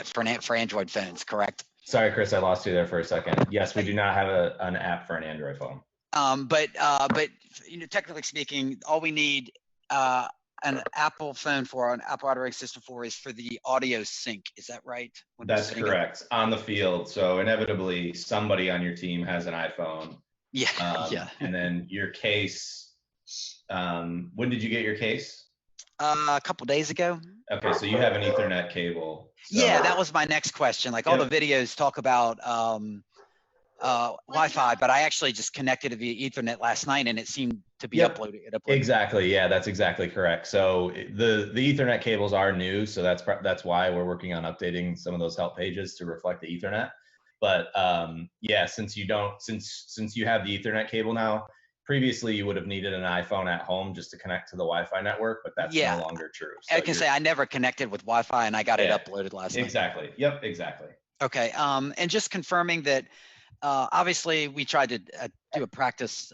for Android phones, correct? Sorry, Chris, I lost you there for a second. Yes, we do not have an app for an Android phone. But technically speaking, all we need an Apple phone for, an Apple operating system for, is for the audio sync. Is that right? That's correct. On the field. So inevitably somebody on your team has an iPhone. Yeah. And then your case, when did you get your case? A couple days ago. Okay, so you have an Ethernet cable. So. Yeah, that was my next question. Like all the videos talk about Wi-Fi, but I actually just connected it via Ethernet last night, and it seemed to be uploaded. Exactly. Yeah, that's exactly correct. So the Ethernet cables are new, so that's why we're working on updating some of those help pages to reflect the Ethernet. But yeah, since you have the Ethernet cable now, previously you would have needed an iPhone at home just to connect to the Wi-Fi network, but that's no longer true. So I can say I never connected with Wi-Fi, and I got it uploaded last night. Exactly. Yep. Exactly. Okay. And just confirming that. Obviously, we tried to do a practice,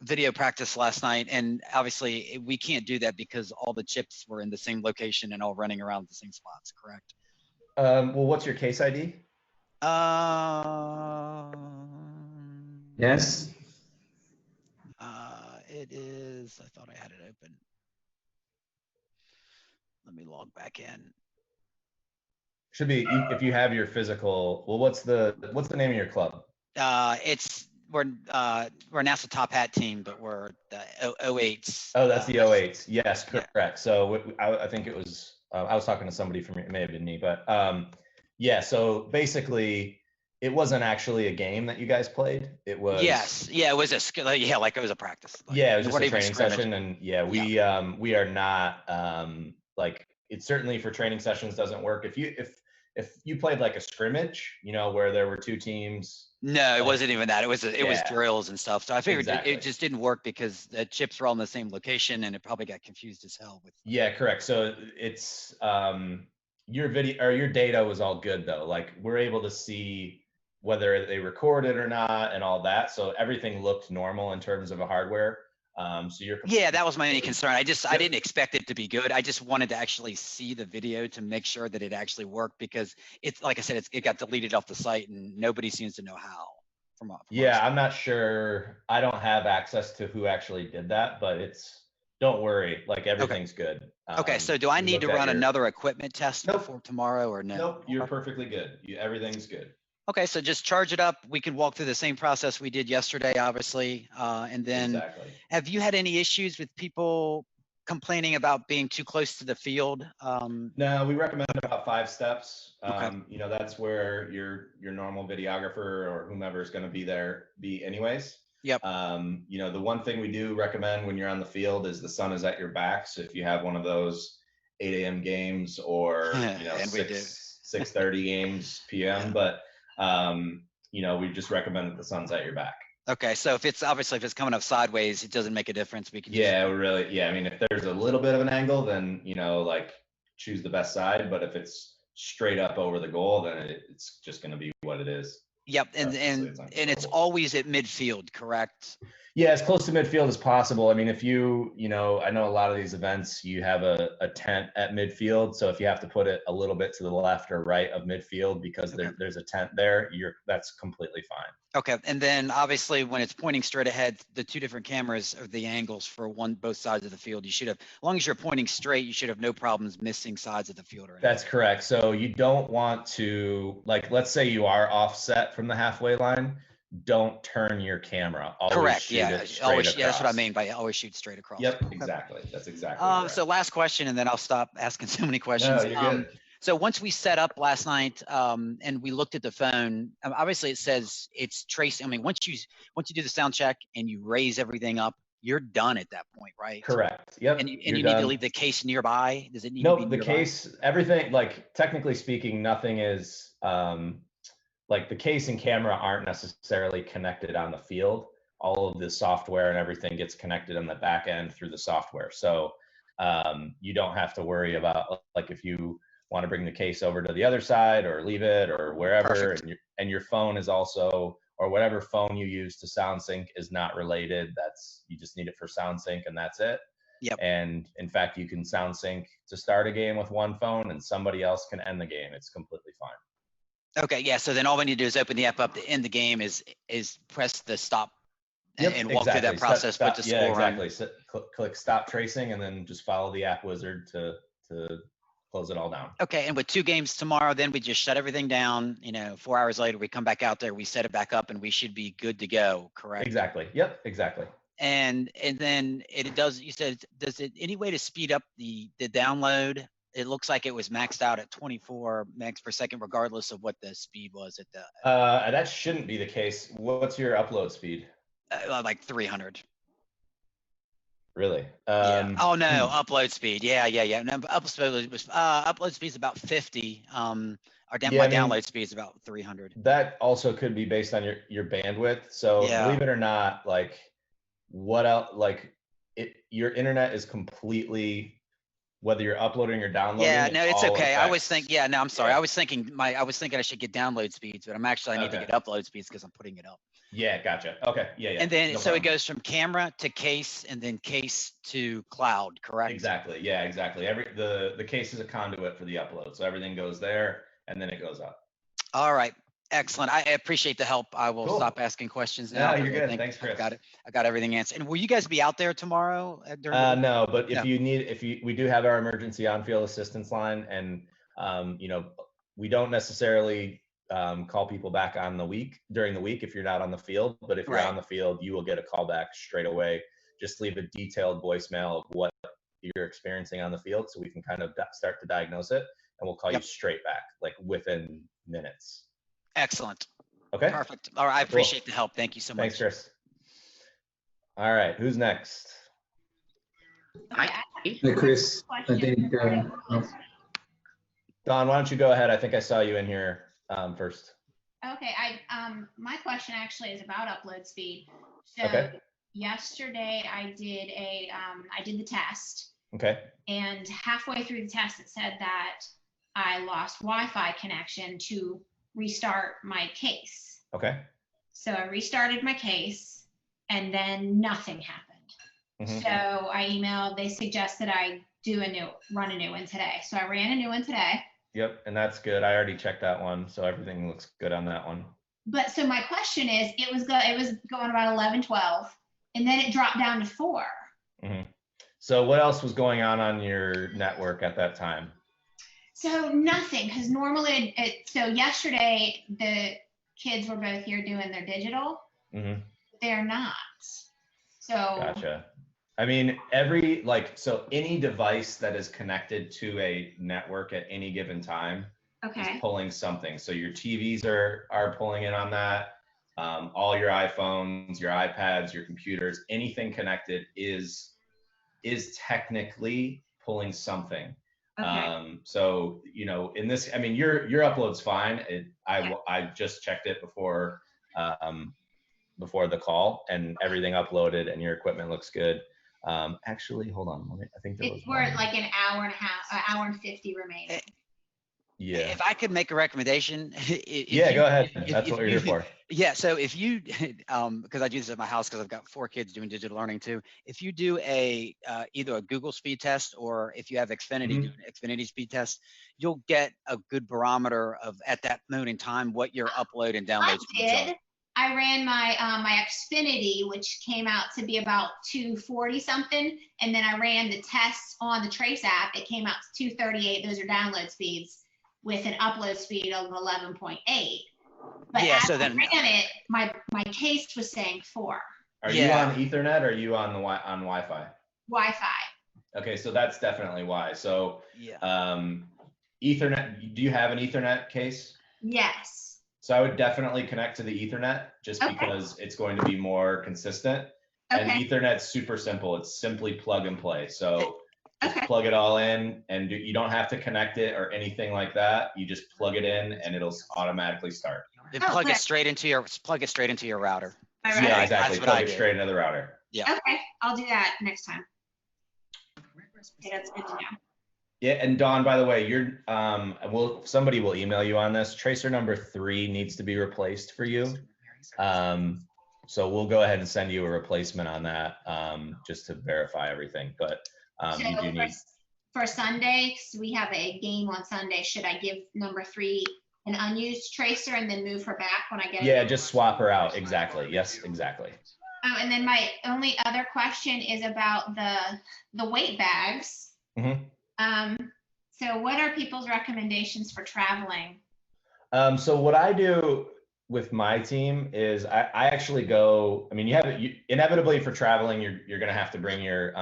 video practice last night, and obviously we can't do that because all the chips were in the same location and all running around the same spots, correct? Well, what's your case ID? Yes. It is, I thought I had it open. Let me log back in. Should be, if you have your physical. Well, what's the name of your club? We're NASA Top Hat team, but we're the 08s. Oh, that's the 08s. Yes, correct. Yeah. So I think it was. I was talking to somebody from. It may have been me, but yeah. So basically, it wasn't actually a game that you guys played. It was. Yes. Yeah. It was like it was a practice. Like, yeah, it was just a training session, and yeah, we are not like. It certainly for training sessions doesn't work. If you played like a scrimmage, where there were two teams. No, it wasn't even that. It was drills and stuff. So I figured it just didn't work because the chips were all in the same location, and it probably got confused as hell with. Yeah, correct. So it's your video or your data was all good though. Like we're able to see whether they recorded or not and all that. So everything looked normal in terms of a hardware. So yeah, that was my only concern. I didn't expect it to be good. I just wanted to actually see the video to make sure that it actually worked, because it's like I said, it got deleted off the site and nobody seems to know how. Yeah, I'm not sure. I don't have access to who actually did that, but don't worry, like everything's good. Okay, so do I need to run another equipment test before tomorrow or no? Nope, you're perfectly good. Everything's good. Okay, so just charge it up. We can walk through the same process we did yesterday, obviously. And then have you had any issues with people complaining about being too close to the field? No, we recommend about 5 steps. That's where your normal videographer or whomever is going to be anyways. Yep. The one thing we do recommend when you're on the field is the sun is at your back. So if you have one of those 8 a.m. games or 6:30 games p.m. But we just recommend that the sun's at your back. Okay, so if it's coming up sideways, it doesn't make a difference. We can. Yeah, really. Yeah, I mean, if there's a little bit of an angle, then like choose the best side. But if it's straight up over the goal, then it's just going to be what it is. Yep, and it's always at midfield, correct? Yeah, as close to midfield as possible. I mean, if I know a lot of these events, you have a tent at midfield. So if you have to put it a little bit to the left or right of midfield because there's a tent there, that's completely fine. Okay, and then obviously when it's pointing straight ahead, the 2 different cameras are the angles for both sides of the field. You should have, as long as you're pointing straight, you should have no problems missing sides of the field. That's correct. So you don't want to, like, let's say you are offset from the halfway line. Don't turn your camera. Correct. Yeah. Always. Yeah, that's what I mean by always shoot straight across. Yep. Exactly. That's exactly. So last question, and then I'll stop asking so many questions. No, you're good. So once we set up last night, and we looked at the phone, obviously it says it's Trace. I mean, once you do the sound check and you raise everything up, you're done at that point, right? Correct. Yep. And you need to leave the case nearby. Does it need to be nearby? The case, everything, like technically speaking, nothing is. Like the case and camera aren't necessarily connected on the field. All of the software and everything gets connected on the back end through the software. So you don't have to worry about, like, if you want to bring the case over to the other side or leave it or wherever. And your phone is also, or whatever phone you use to sound sync is not related. You just need it for sound sync and that's it. Yep. And in fact, you can sound sync to start a game with one phone and somebody else can end the game. It's completely fine. Okay, yeah. So then all we need to do is open the app up to end the game, is press the stop Yep, and walk through that process, stop, put the yeah, score on. exactly. So, click stop tracing and then just follow the app wizard to close it all down. Okay, and with 2 games tomorrow, then we just shut everything down. 4 hours later, we come back out there, we set it back up, and we should be good to go. Correct? Exactly. Yep. Exactly. And then it does. You said, does it any way to speed up the download? It looks like it was maxed out at 24 megs per second, regardless of what the speed was at the. That shouldn't be the case. What's your upload speed? Like 300. Really? Yeah. Oh no, upload speed. Yeah. No, upload speed is about 50. My download speed is about 300. That also could be based on your bandwidth. So believe it or not, like what else? Like your internet is completely, whether you're uploading or downloading. Yeah, no, it's okay. Affects. I was thinking. Yeah, no, I'm sorry. I was thinking I should get download speeds, but I need to get upload speeds because I'm putting it up. Yeah, gotcha. Okay, yeah. And then so it goes from camera to case, and then case to cloud, correct? Exactly. Yeah, exactly. The case is a conduit for the upload, so everything goes there, and then it goes up. All right. Excellent. I appreciate the help. I will stop asking questions now. No, you're good. Thanks, Chris. I got everything answered. And will you guys be out there tomorrow? No, but if you need, we do have our emergency on-field assistance line, and we don't necessarily call people back during the week if you're not on the field. But if you're on the field, you will get a call back straight away. Just leave a detailed voicemail of what you're experiencing on the field, so we can kind of start to diagnose it, and we'll call you straight back, like within minutes. Excellent. Okay. Perfect. All right. I appreciate the help. Thank you so much. Thanks, Chris. All right. Who's next? Hi, Chris. I think. Don, why don't you go ahead? I think I saw you in here first. Okay. My question actually is about upload speed. So yesterday I did the test. Okay. And halfway through the test, it said that I lost Wi-Fi connection to restart my case. Okay. So I restarted my case and then nothing happened. Mm-hmm. So I emailed, they suggested I run a new one today. So I ran a new one today. Yep. And that's good. I already checked that one. So everything looks good on that one. But so my question is, it was going about 11, 12, and then it dropped down to 4. Mm-hmm. So what else was going on your network at that time? So nothing, because normally, so yesterday the kids were both here doing their digital. Mm-hmm. They're not. So. Gotcha. I mean, so any device that is connected to a network at any given time is pulling something. So your TVs are pulling in on that. All your iPhones, your iPads, your computers, anything connected is technically pulling something. Okay. So, in this, I mean, your upload's fine. I just checked it before the call, and everything uploaded and your equipment looks good. Actually, hold on. I think we're like an hour and a half, an hour and 50 remaining. Yeah. If I could make a recommendation. Go ahead. That's what we're here for. Yeah. So if you, because I do this at my house because I've got 4 kids doing digital learning too. If you do either a Google speed test, or if you have Xfinity, do an Xfinity speed test, you'll get a good barometer of, at that moment in time, what your upload and download speeds are. I ran my my Xfinity, which came out to be about 240 something, and then I ran the tests on the Trace app. It came out to 238. Those are download speeds with an upload speed of 11.8. But as I ran it, my case was saying 4. Are you on Ethernet, or are you on Wi-Fi? Wi-Fi. Okay, so that's definitely why. So Ethernet. Do you have an Ethernet case? Yes. So I would definitely connect to the Ethernet, just because it's going to be more consistent. And Ethernet's super simple. It's simply plug and play. So just plug it all in, and you don't have to connect it or anything like that. You just plug it in and it'll automatically start. And plug it straight into your router. Yeah, exactly. Plug it straight into the router. Yeah. Okay, I'll do that next time. Okay, that's good to know. Yeah, and Dawn, by the way, somebody will email you on this. Tracer number 3 needs to be replaced for you. So we'll go ahead and send you a replacement on that, just to verify everything. But So you do need. for Sunday, 'cause we have a game on Sunday, should I give number 3 an unused tracer and then move her back when I get it? Yeah, just swap her out. Exactly. Yes, exactly. Oh, and then my only other question is about the weight bags. So what are people's recommendations for traveling? So what I do with my team is I actually go, I mean, you inevitably for traveling, you're going to have to bring your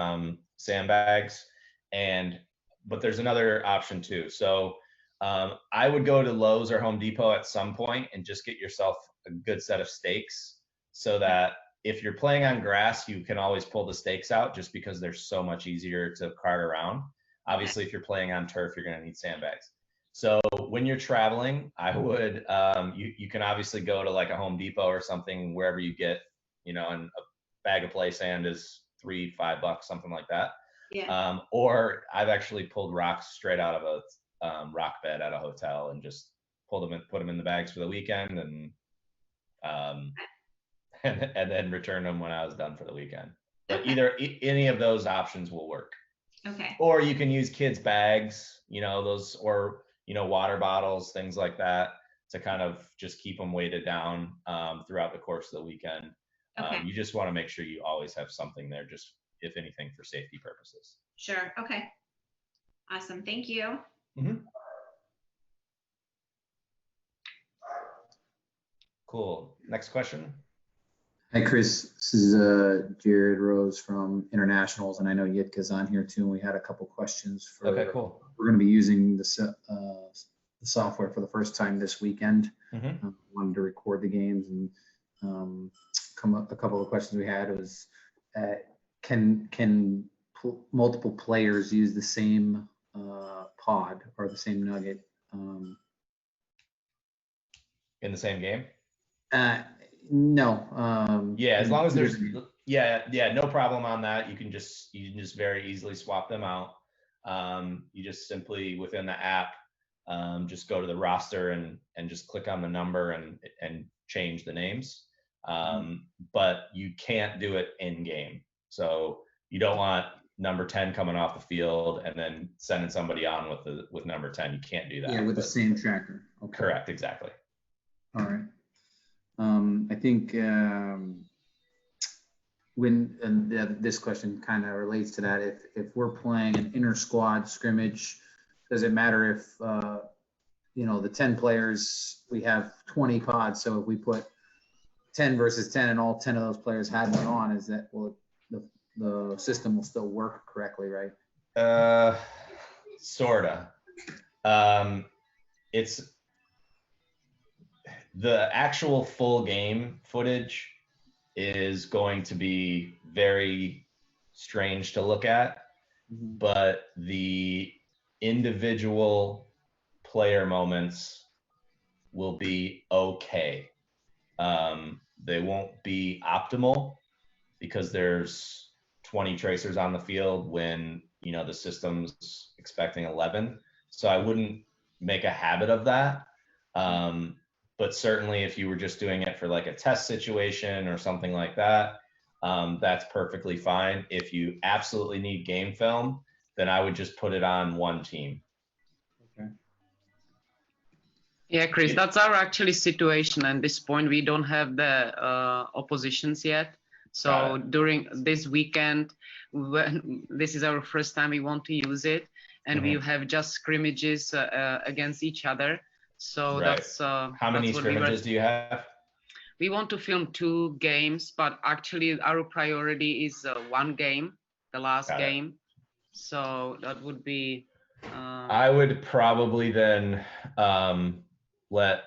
sandbags, but there's another option too. So I would go to Lowe's or Home Depot at some point and just get yourself a good set of stakes, so that if you're playing on grass, you can always pull the stakes out, just because they're so much easier to cart around. Obviously, if you're playing on turf, you're going to need sandbags. So when you're traveling, I would, you can obviously go to like a Home Depot or something, wherever you get, and a bag of play sand is $3-5, something like that. Yeah. Or I've actually pulled rocks straight out of a rock bed at a hotel and just put them in the bags for the weekend, and then return them when I was done for the weekend. But any of those options will work. Okay. Or you can use kids' bags, those, or water bottles, things like that, to kind of just keep them weighted down throughout the course of the weekend. Okay. You just want to make sure you always have something there, just if anything, for safety purposes. Sure. Okay. Awesome. Thank you. Cool. Next question. Hi, Chris. This is Jared Rose from Internationals, and I know Yitka's on here too. And we had a couple questions for. Okay, cool. We're going to be using the software for the first time this weekend. Wanted to record the games, and a couple of questions we had was, can multiple players use the same pod or the same nugget in the same game? No. Yeah, as long as there's no problem on that. You can just very easily swap them out. You just simply, within the app, just go to the roster and just click on the number and change the names. But you can't do it in game. So you don't want number 10 coming off the field and then sending somebody on with number 10. You can't do that. Yeah, with the same tracker. Okay. Correct, exactly. All right. I think this question kind of relates to that. If we're playing an inter squad scrimmage, does it matter if the 10 players, we have 20 pods? So if we put 10 versus 10 and all 10 of those players had one on, is that the system will still work correctly, right? Sorta. It's the actual full game footage is going to be very strange to look at, but the individual player moments will be okay. They won't be optimal because there's 20 tracers on the field when the system's expecting 11. So I wouldn't make a habit of that. But certainly if you were just doing it for like a test situation or something like that, that's perfectly fine. If you absolutely need game film, then I would just put it on one team. Okay. Yeah, Chris, that's our actually situation. At this point, we don't have the oppositions yet. So during this weekend, this is our first time we want to use it, and we have just scrimmages against each other. So that's how many scrimmages do you have? We want to film 2 games, but actually our priority is one game, the last game. So that would be. I would probably then let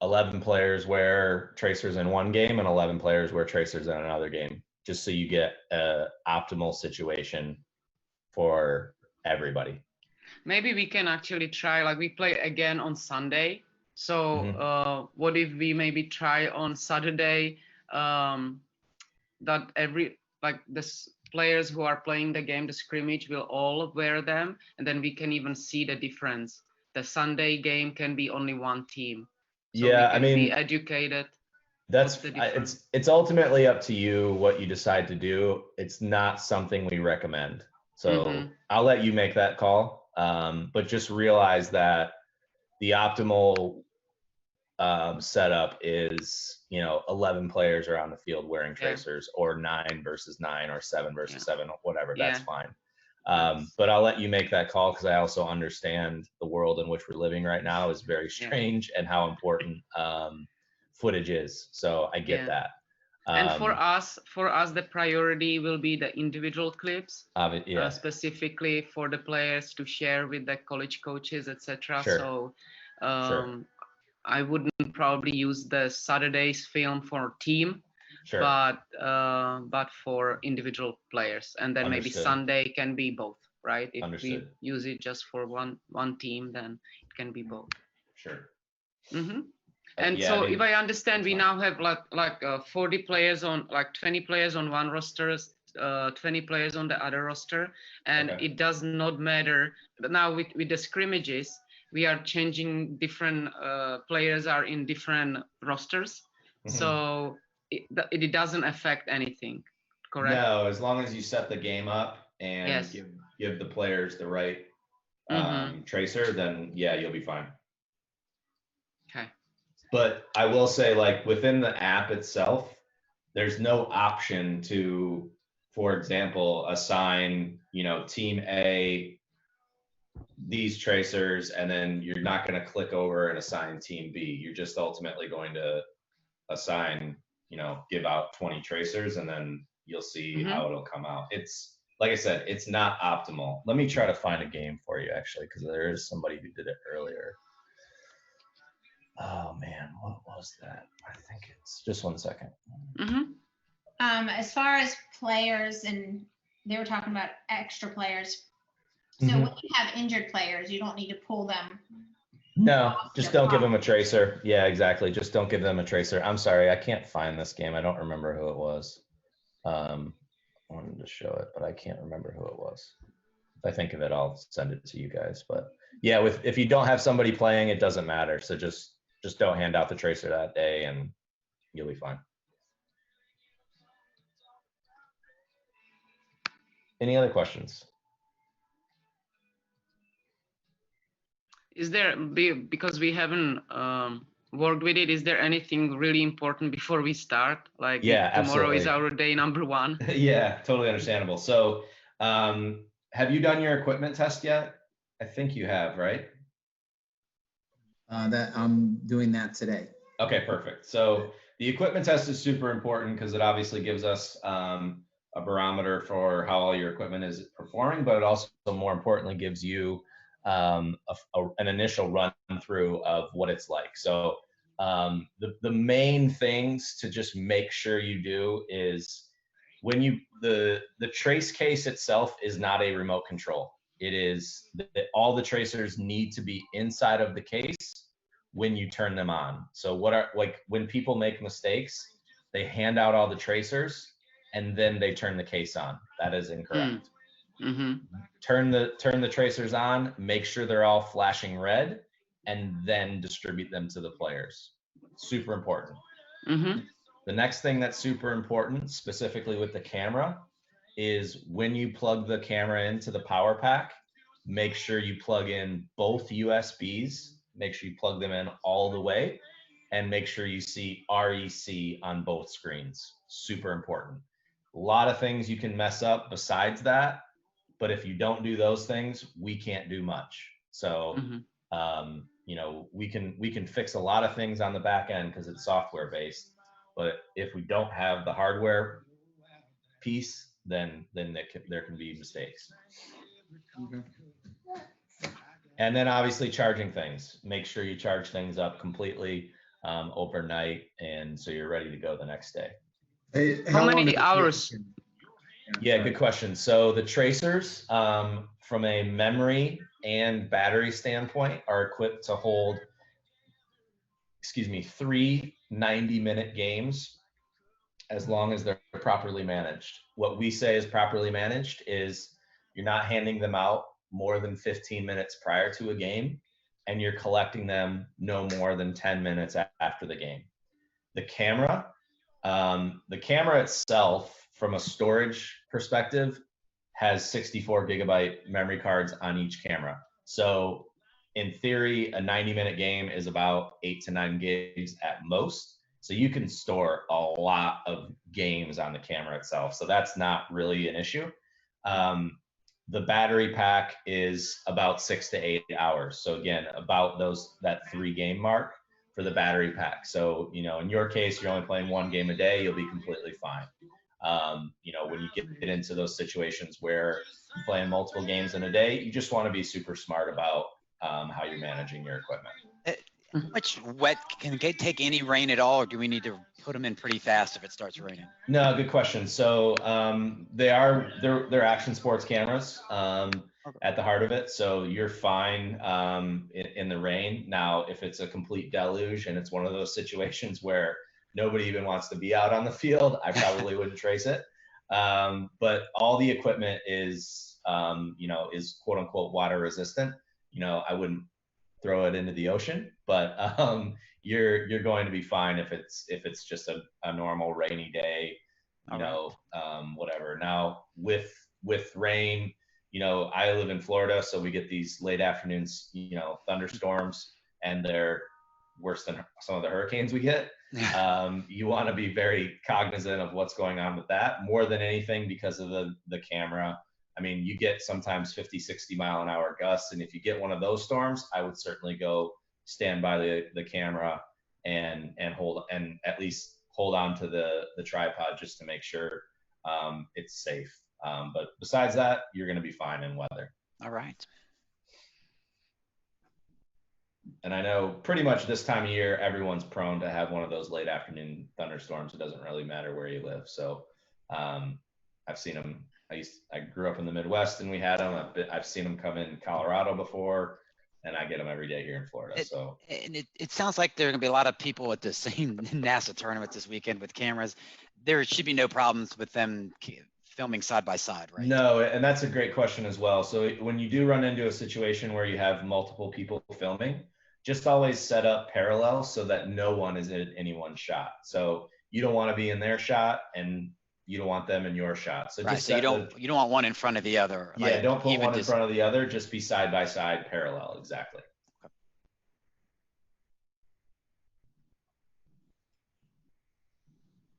11 players wear tracers in one game and 11 players wear tracers in another game, just so you get an optimal situation for everybody. Maybe we can actually try, like we play again on Sunday. So what if we maybe try on Saturday that the players who are playing the game, the scrimmage, will all wear them, and then we can even see the difference. The Sunday game can be only one team. So yeah, we can be educated. That's What's the difference? it's ultimately up to you what you decide to do. It's not something we recommend. So I'll let you make that call. But just realize that the optimal setup is, 11 players are on the field wearing tracers, or 9 versus 9, or 7 versus 7, whatever. That's fine. But I'll let you make that call, because I also understand the world in which we're living right now is very strange, and how important footage is. So I get that. And for us, the priority will be the individual clips, yeah. Specifically for the players to share with the college coaches, etc. Sure. So Sure. I wouldn't probably use the Saturday's film for team, Sure. but for individual players, and then maybe Sunday can be both, right? If we use it just for one team, then it can be both. Sure. And so if I understand, we now have like 40 players on, like 20 players on one roster, 20 players on the other roster, and it does not matter. But now with the scrimmages, we are changing different players are in different rosters, so it doesn't affect anything, correct? No, as long as you set the game up and give the players the right tracer, then yeah, you'll be fine. Okay. But I will say, like, within the app itself, there's no option to, for example, assign, team A these tracers, and then you're not going to click over and assign team B. You're just ultimately going to assign, give out 20 tracers, and then you'll see how it'll come out. It's, like I said, it's not optimal. Let me try to find a game for you, actually, because there is somebody who did it earlier. Oh man, what was that? I think it's just 1 second. As far as players, and they were talking about extra players. So when you have injured players, you don't need to pull them. No, just don't give them a tracer. Yeah, exactly. Just don't give them a tracer. I'm sorry, I can't find this game. I don't remember who it was. I wanted to show it, but I can't remember who it was. If I think of it, I'll send it to you guys. But yeah, if you don't have somebody playing, it doesn't matter. So just don't hand out the tracer that day, and you'll be fine. Any other questions? Is there, because we haven't worked with it, is there anything really important before we start? Like, tomorrow is our day number 1. Yeah, totally understandable. So have you done your equipment test yet? I think you have, right? That I'm doing that today. Okay, perfect. So the equipment test is super important, because it obviously gives us a barometer for how all your equipment is performing, but it also, more importantly, gives you an initial run through of what it's like. So the main things to just make sure you do is, when the trace case itself is not a remote control. It is that all the tracers need to be inside of the case when you turn them on. So when people make mistakes, they hand out all the tracers and then they turn the case on. That is incorrect. Turn the tracers on, make sure they're all flashing red, and then distribute them to the players. Super important. The next thing that's super important, specifically with the camera, is when you plug the camera into the power pack, make sure you plug in both USBs, make sure you plug them in all the way, and make sure you see REC on both screens. Super important. A lot of things you can mess up besides that, but if you don't do those things, we can't do much. So, we can fix a lot of things on the back end because it's software based, but if we don't have the hardware piece, then there can be mistakes. And then obviously charging things. Make sure you charge things up completely overnight, and so you're ready to go the next day. How many hours? Yeah, good question. So the tracers, from a memory and battery standpoint, are equipped to hold, 3 90-minute games, as long as they're properly managed. What we say is properly managed is you're not handing them out more than 15 minutes prior to a game, and you're collecting them no more than 10 minutes after the game. the camera. The camera itself, from a storage perspective, has 64 gigabyte memory cards on each camera. So in theory, a 90-minute game is about 8 to 9 gigs at most. So you can store a lot of games on the camera itself. So that's not really an issue. The battery pack is about 6 to 8 hours. So again, about that 3-game mark for the battery pack. So, you know, in your case, you're only playing 1 game a day, you'll be completely fine. You know, when you get into those situations where you're playing multiple games in a day, you just want to be super smart about how you're managing your equipment. How much wet can take any rain at all, or do we need to put them in pretty fast if it starts raining? No, good question. So they're action sports cameras at the heart of it. So you're fine in the rain. Now, if it's a complete deluge and it's one of those situations where nobody even wants to be out on the field, I probably wouldn't trace it. But all the equipment is, you know, is quote unquote water resistant. You know, I wouldn't throw it into the ocean, but you're going to be fine if it's just a normal rainy day, you know, whatever. Now with rain, you know, I live in Florida, so we get these late afternoons, you know, thunderstorms, and they're worse than some of the hurricanes we get. You want to be very cognizant of what's going on with that more than anything because of the camera. I mean, you get sometimes 50, 60 mile an hour gusts. And if you get one of those storms, I would certainly go stand by the camera and at least hold on to the tripod just to make sure it's safe. But besides that, you're going to be fine in weather. All right. And I know pretty much this time of year, everyone's prone to have one of those late afternoon thunderstorms. It doesn't really matter where you live. So I've seen them. I grew up in the Midwest and we had them. I've seen them come in Colorado before, and I get them every day here in Florida. It sounds like there are going to be a lot of people at the same NASA tournament this weekend with cameras. There should be no problems with them filming side by side, right? No, and that's a great question as well. So when you do run into a situation where you have multiple people filming, just always set up parallel so that no one is in any one shot. So you don't want to be in their shot and you don't want them in your shot. So right. So you don't want one in front of the other. Yeah, like, don't put one in front of the other. Just be side by side, parallel. Exactly. Okay.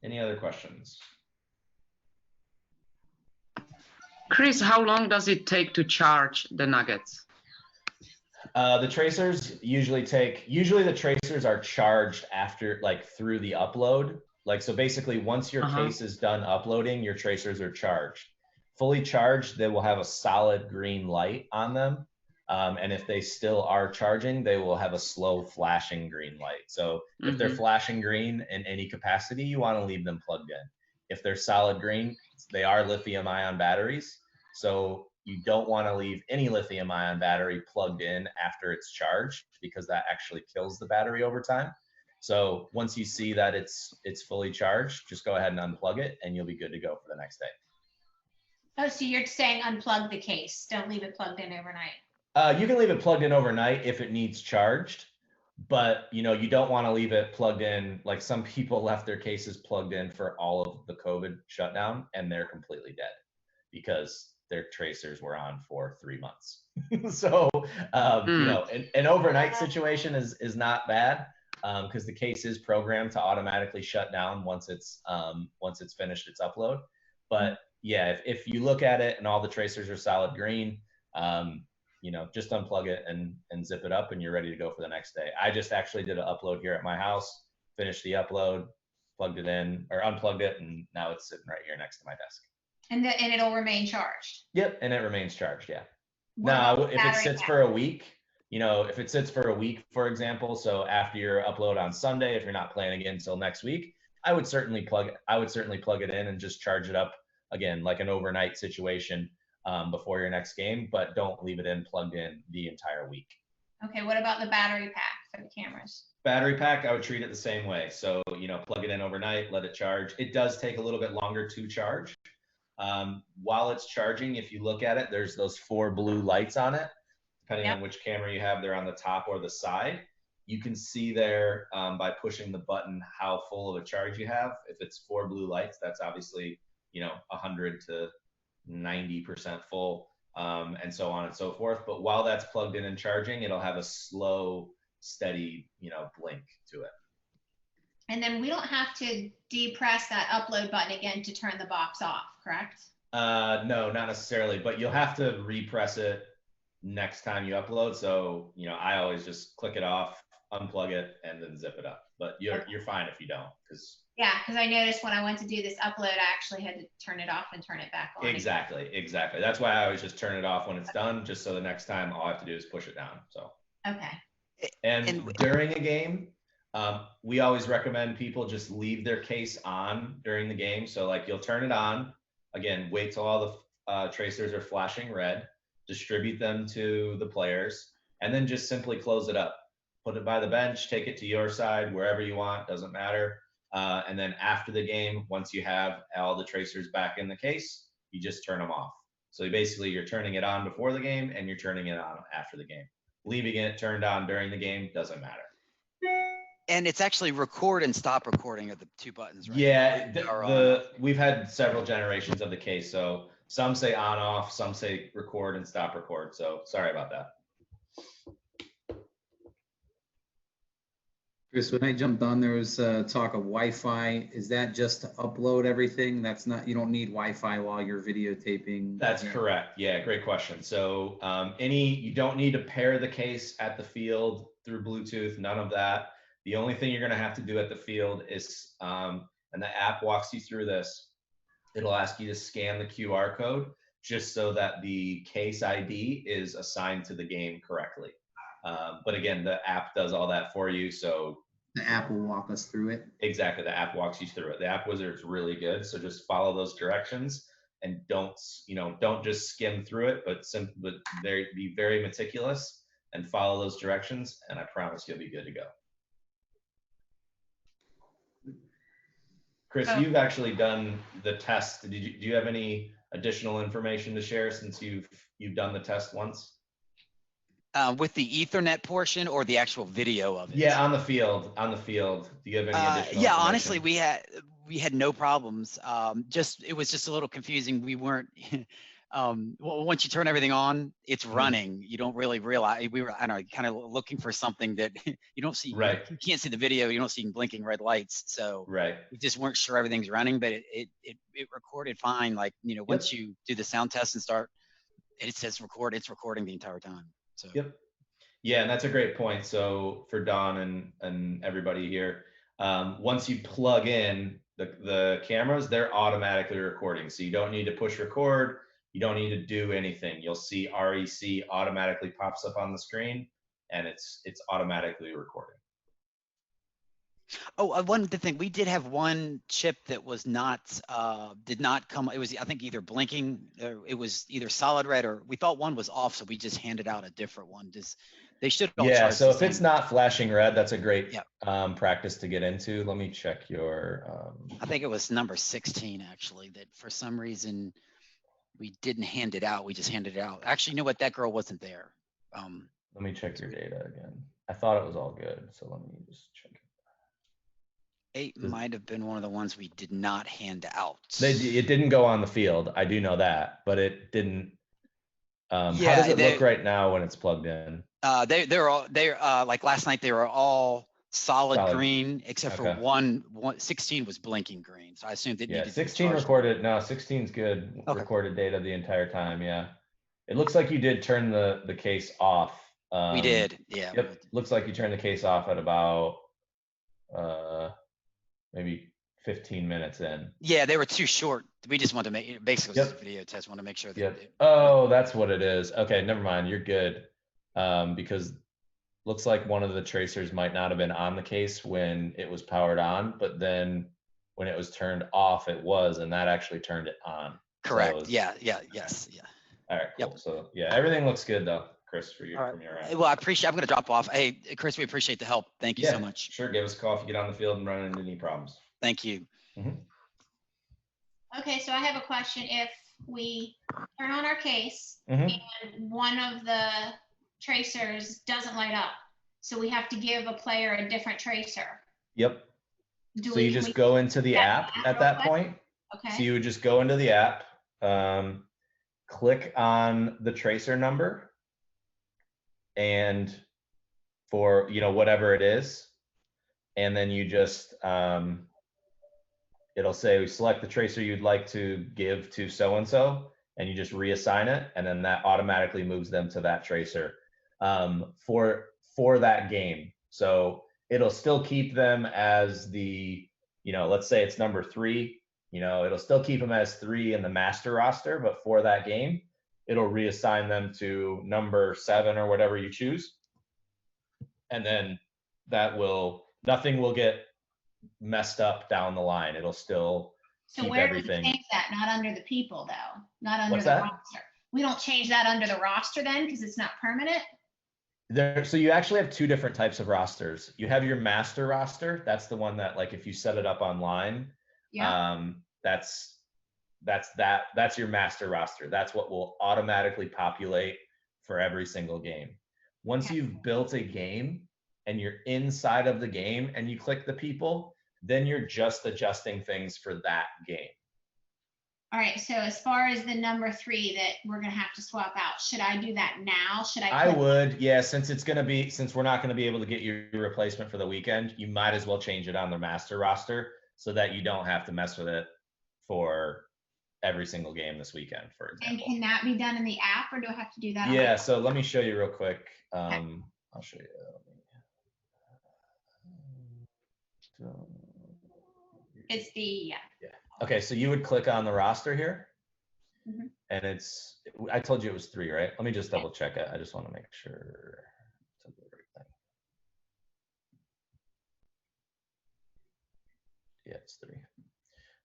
Any other questions? Chris, how long does it take to charge the nuggets? The tracers usually the tracers are charged after, like, through the upload. Like, so basically once your case is done uploading, your tracers are charged. Fully charged, they will have a solid green light on them. And if they still are charging, they will have a slow flashing green light. So if they're flashing green in any capacity, you want to leave them plugged in. If they're solid green, they are lithium ion batteries. So you don't want to leave any lithium ion battery plugged in after it's charged, because that actually kills the battery over time. So once you see that it's fully charged, just go ahead and unplug it and you'll be good to go for the next day. Oh, so you're saying unplug the case, don't leave it plugged in overnight. You can leave it plugged in overnight if it needs charged, but you know, you don't want to leave it plugged in. Like, some people left their cases plugged in for all of the COVID shutdown and they're completely dead because their tracers were on for 3 months. So you know, an overnight situation is not bad, because the case is programmed to automatically shut down once it's finished its upload. But yeah, if you look at it and all the tracers are solid green, you know, just unplug it and zip it up and you're ready to go for the next day. I just actually did an upload here at my house, finished the upload, plugged it in, or unplugged it, and now it's sitting right here next to my desk. And it'll remain charged. Yep, and it remains charged, yeah. Now, if it sits for a week, you know, if it sits for a week, for example, so after your upload on Sunday, if you're not playing again until next week, I would certainly plug it in and just charge it up again, like an overnight situation, before your next game, but don't leave it in plugged in the entire week. Okay, what about the battery pack for the cameras? Battery pack, I would treat it the same way. So, you know, plug it in overnight, let it charge. It does take a little bit longer to charge. While it's charging, if you look at it, there's those 4 blue lights on it. Depending on which camera you have, they're on the top or the side. you can see there by pushing the button how full of a charge you have. If it's 4 blue lights, that's obviously, 100 to 90% full, and so on and so forth. But while that's plugged in and charging, it'll have a slow, steady, blink to it. And then we don't have to depress that upload button again to turn the box off, correct? No, not necessarily, but you'll have to repress it next time you upload. So, I always just click it off, unplug it, and then zip it up. But you're fine if you don't, because I noticed when I went to do this upload, I actually had to turn it off and turn it back on. Exactly. That's why I always just turn it off when it's done, just so the next time all I have to do is push it down. So okay. And during a game, we always recommend people just leave their case on during the game. So like you'll turn it on, again, wait till all the tracers are flashing red, distribute them to the players, and then just simply close it up. Put it by the bench, take it to your side, wherever you want, doesn't matter. And then after the game, once you have all the tracers back in the case, you just turn them off. So basically you're turning it on before the game and you're turning it on after the game. Leaving it turned on during the game doesn't matter. And it's actually record and stop recording are the two buttons, right? Yeah, we've had several generations of the case. So some say on off, some say record and stop record. So sorry about that. Chris, when I jumped on, there was talk of Wi-Fi. Is that just to upload everything? That's not, you don't need Wi-Fi while you're videotaping? That's correct. Yeah, great question. So you don't need to pair the case at the field through Bluetooth, none of that. The only thing you're going to have to do at the field is, and the app walks you through this, it'll ask you to scan the QR code just so that the case ID is assigned to the game correctly. But again, the app does all that for you. So the app will walk us through it. Exactly. The app walks you through it. The app wizard is really good. So just follow those directions and don't just skim through it, but be very meticulous and follow those directions. And I promise you'll be good to go. Chris, you've actually done the test. Do you have any additional information to share since you've done the test once? With the Ethernet portion or the actual video of it? Yeah, on the field. Do you have any additional yeah, honestly, we had no problems. It was just a little confusing. We weren't. Well, once you turn everything on, it's running. You don't really realize. We were, I don't know, kind of looking for something that you don't see. Right. You can't see the video. You don't see blinking red lights. So we just weren't sure everything's running, but it recorded fine. Like, once you do the sound test and start, it says record. It's recording the entire time. So. Yep. Yeah, and that's a great point. So for Don and everybody here, once you plug in the cameras, they're automatically recording. So you don't need to push record. You don't need to do anything. You'll see REC automatically pops up on the screen, and it's automatically recording. Oh, one thing, we did have one chip that was did not come. It was, I think, either blinking, or it was either solid red, or we thought one was off, so we just handed out a different one. They should all yeah. charge So the if same. it's not flashing red, that's a great practice to get into. Let me check your. I think it was number 16 actually. That for some reason we didn't hand it out. We just handed it out. Actually, you know what? That girl wasn't there. Let me check your data again. I thought it was all good, so let me just check it. 8 might have been one of the ones we did not hand out. It didn't go on the field. I do know that, but it didn't. How does it look right now when it's plugged in? They're like last night. They were all solid green except for one. 16 was blinking green. So I assumed it needed 16 recorded. No, 16's good. Okay. Recorded data the entire time. Yeah, it looks like you did turn the case off. We did. Yeah. Yep. Looks like you turned the case off at about maybe 15 minutes in. Yeah, they were too short. We just wanted to make basically just a video test. Want to make sure that. Oh, that's what it is. Okay, never mind. You're good. Because looks like one of the tracers might not have been on the case when it was powered on, but then when it was turned off, it was, and that actually turned it on. Correct. So Yes. All right. Cool. Yep. So yeah, everything looks good though, Chris, from your end. Well, I appreciate. I'm going to drop off. Hey, Chris, we appreciate the help. Thank you so much. Sure. Give us a call if you get on the field and run into any problems. Thank you. Mm-hmm. Okay, so I have a question. If we turn on our case Mm-hmm. and one of the tracers doesn't light up, So we have to give a player a different tracer. Yep. Do So we- you can just we go do into the app real at that quick? point. Okay. So you would just go into the app, click on the tracer number, and for, you know, whatever it is, and then you just, it'll say select the tracer you'd like to give to so-and-so, and you just reassign it, and then that automatically moves them to that tracer for that game. So it'll still keep them as the, you know, let's say it's number 3, you know, it'll still keep them as 3 in the master roster, but for that game, it'll reassign them to number 7 or whatever you choose. And then that will, nothing will get messed up down the line. It'll still So keep where everything. do we change that? Not under the people though, not under What's the that? roster. We don't change that under the roster then because it's not permanent? There, so you actually have 2 different types of rosters. You have your master roster. That's the one that, like, if you set it up online, Yeah. that's your master roster. That's what will automatically populate for every single game. Once Okay. you've built a game and you're inside of the game and you click the people, then you're just adjusting things for that game. All right, so as far as the number 3 that we're gonna have to swap out, should I do that now? Should I? I would, yeah, since we're not gonna be able to get your replacement for the weekend, you might as well change it on the master roster so that you don't have to mess with it for every single game this weekend, for And example. can that be done in the app or do I have to do that? Yeah, on so let me show you real quick. I'll show you. It's the, Okay, so you would click on the roster here, Mhm. and it's, I told you it was 3, right? Let me just double check it. I just want to make sure it's the right thing. Yeah, it's 3.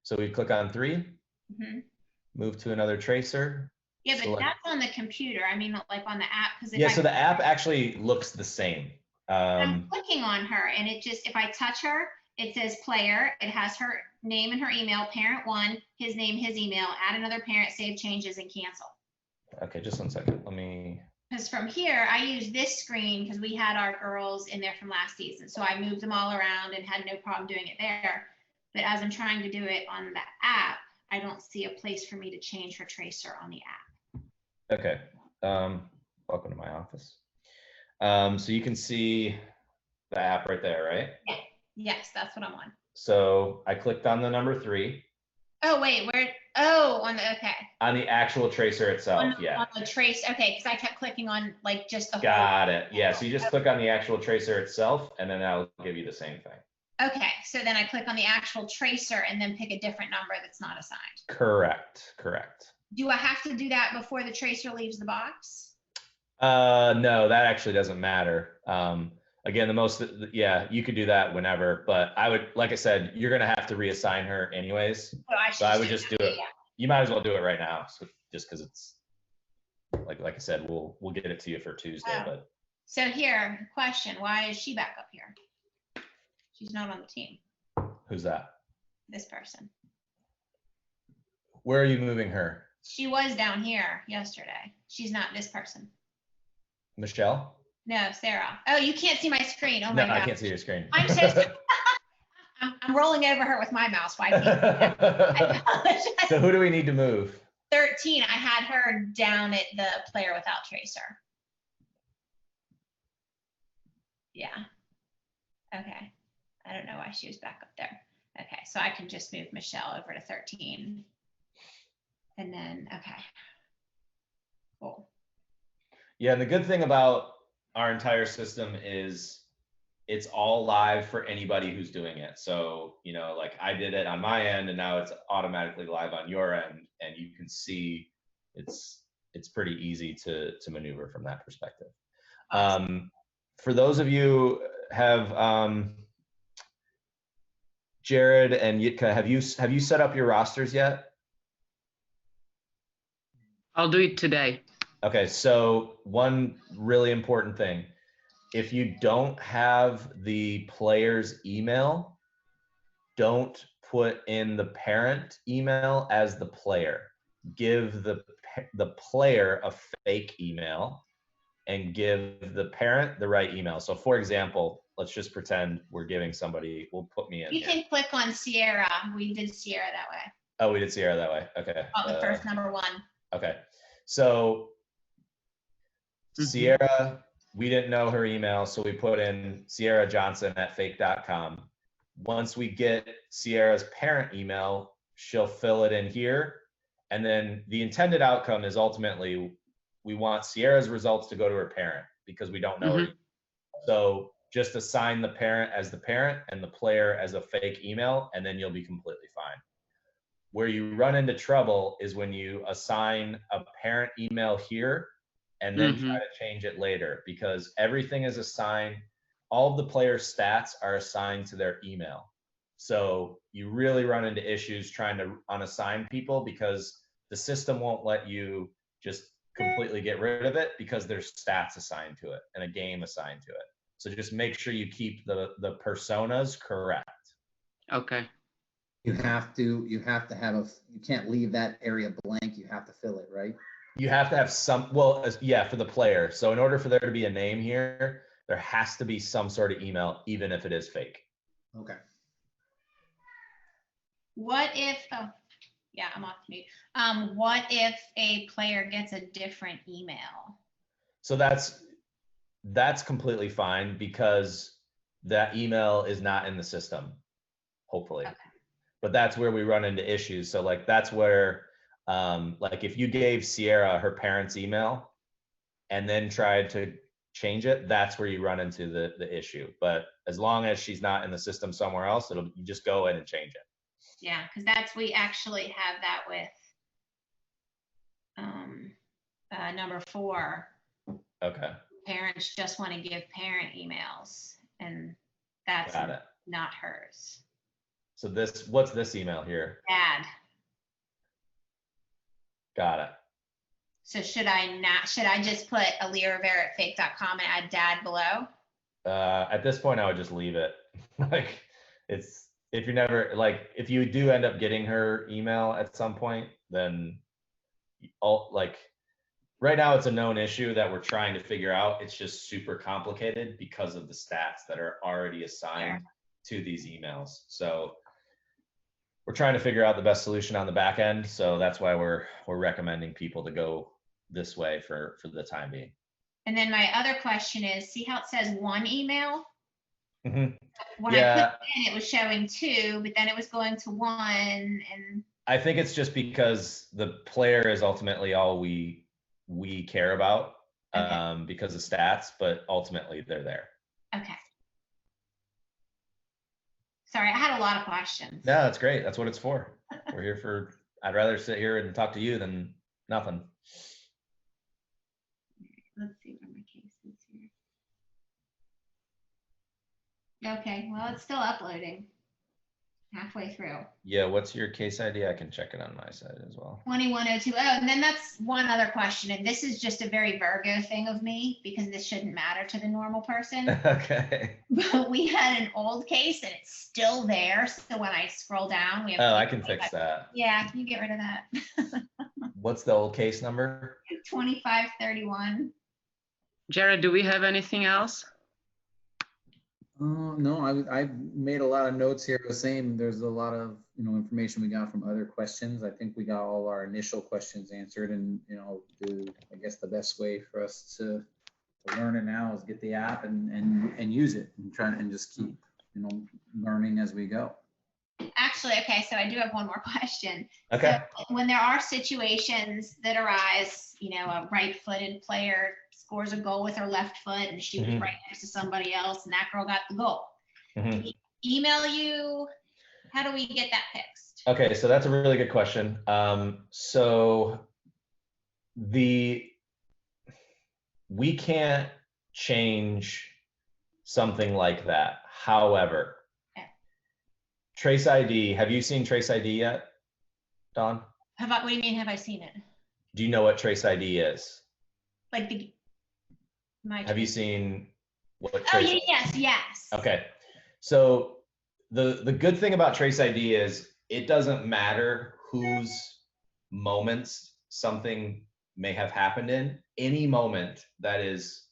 So we click on 3, Mhm. move to another tracer. Yeah, but select- that's on the computer. I mean, like on the app, because Yeah, so the app actually looks the same. I'm clicking on her and it just, if I touch her, it says player. It has her name and her email, parent 1, his name, his email, add another parent, save changes and cancel. Okay, just 1 second. Let me. Because from here, I use this screen because we had our girls in there from last season. So I moved them all around and had no problem doing it there. But as I'm trying to do it on the app, I don't see a place for me to change her tracer on the app. Okay. Welcome to my office. So you can see the app right there, right? Yeah. Yes, that's what I'm on. So I clicked on the number 3. Oh, wait, where? Oh, on the, okay. On the actual tracer itself, yeah. On the trace, okay, because I kept clicking on like just the whole. Got it. Yeah, so you just click on the actual tracer itself, and then that'll give you the same thing. Okay, so then I click on the actual tracer and then pick a different number that's not assigned. Correct. Do I have to do that before the tracer leaves the box? No, that actually doesn't matter. Again, yeah, you could do that whenever, but I would, like I said, you're gonna have to reassign her anyways. So I would just do it. Yeah. You might as well do it right now, so just because it's like I said, we'll get it to you for Tuesday. But so here, question: why is she back up here? She's not on the team. who's that? This person. Where are you moving her? She was down here yesterday. She's not this person. Michelle? No, Sarah. Oh, you can't see my screen. Oh my No, God. I can't see your screen. I'm so sorry. I'm rolling over her with my mouse. Why can't I apologize. So who do we need to move? 13. I had her down at the player without tracer. Yeah. Okay. I don't know why she was back up there. Okay, so I can just move Michelle over to 13. And then, okay. Cool. Yeah, and the good thing about our entire system is it's all live for anybody who's doing it. So, you know, like I did it on my end and now it's automatically live on your end, and you can see it's pretty easy to maneuver from that perspective. For those of you have Jared and Yitka, have you set up your rosters yet? I'll do it today. Okay, so one really important thing. If you don't have the player's email, don't put in the parent email as the player. Give the player a fake email, and give the parent the right email. So for example, let's just pretend we're giving somebody, we'll put me in You here. can click on Sierra. We did Sierra that way. Oh, we did Sierra that way. Okay. Oh, the first number 1. Okay. So Sierra, we didn't know her email, so we put in sierrajohnson@fake.com. Once we get Sierra's parent email, she'll fill it in here. And then the intended outcome is ultimately we want Sierra's results to go to her parent because we don't know her. So just assign the parent as the parent and the player as a fake email, and then you'll be completely fine. Where you run into trouble is when you assign a parent email here and then try to change it later, because everything is assigned. All of the players' stats are assigned to their email. So you really run into issues trying to unassign people because the system won't let you just completely get rid of it because there's stats assigned to it and a game assigned to it. So just make sure you keep the personas correct. Okay. You have to have you can't leave that area blank. You have to fill it, right? You have to have some, well, yeah, for the player. So in order for there to be a name here, there has to be some sort of email, even if it is fake. Okay. What if, oh, yeah, I'm off mute. What if a player gets a different email? So that's completely fine because that email is not in the system, hopefully. Okay. But that's where we run into issues. So like that's where like if you gave Sierra her parents' email and then tried to change it, that's where you run into the issue. But as long as she's not in the system somewhere else, you just go in and change it. Yeah, because we actually have that with number 4. Okay. Parents just want to give parent emails, and that's not hers. So what's this email here? Dad. Got it. So should I just put Alia Rivera at fake.com and add dad below? At this point, I would just leave it. Like if you're never, like, if you do end up getting her email at some point, then like right now it's a known issue that we're trying to figure out. It's just super complicated because of the stats that are already assigned to these emails. So we're trying to figure out the best solution on the back end. So that's why we're recommending people to go this way for the time being. And then my other question is, see how it says 1 email? Mm-hmm. When I put it in, it was showing 2, but then it was going to 1. And I think it's just because the player is ultimately all we care about, because of stats, but ultimately they're there. Okay. Sorry, I had a lot of questions. No, that's great. That's what it's for. We're here for, I'd rather sit here and talk to you than nothing. Let's see where my case is here. Okay, well, it's still uploading. Halfway through. Yeah, what's your case ID? I can check it on my side as well. 21020. Oh, and then that's one other question. And this is just a very Virgo thing of me because this shouldn't matter to the normal person. Okay. But we had an old case and it's still there. So when I scroll down, we have. Oh, I can fix that. Yeah, can you get rid of that? What's the old case number? 2531. Jared, do we have anything else? No, I made a lot of notes here. The same. There's a lot of information we got from other questions. I think we got all our initial questions answered, and I guess the best way for us to learn it now is get the app and use it and try and just keep learning as we go. Actually, okay, so I do have one more question. Okay. So when there are situations that arise, a right-footed player scores a goal with her left foot and she was right next to somebody else and that girl got the goal. Can we email you? How do we get that fixed? Okay, so that's a really good question. So we can't change something like that. However, Trace ID, have you seen Trace ID yet, Dawn? What do you mean, have I seen it? Do you know what Trace ID is? Like have you seen what Trace ID? Yes. Okay. So the good thing about Trace ID is it doesn't matter whose moments something may have happened in. any moment that is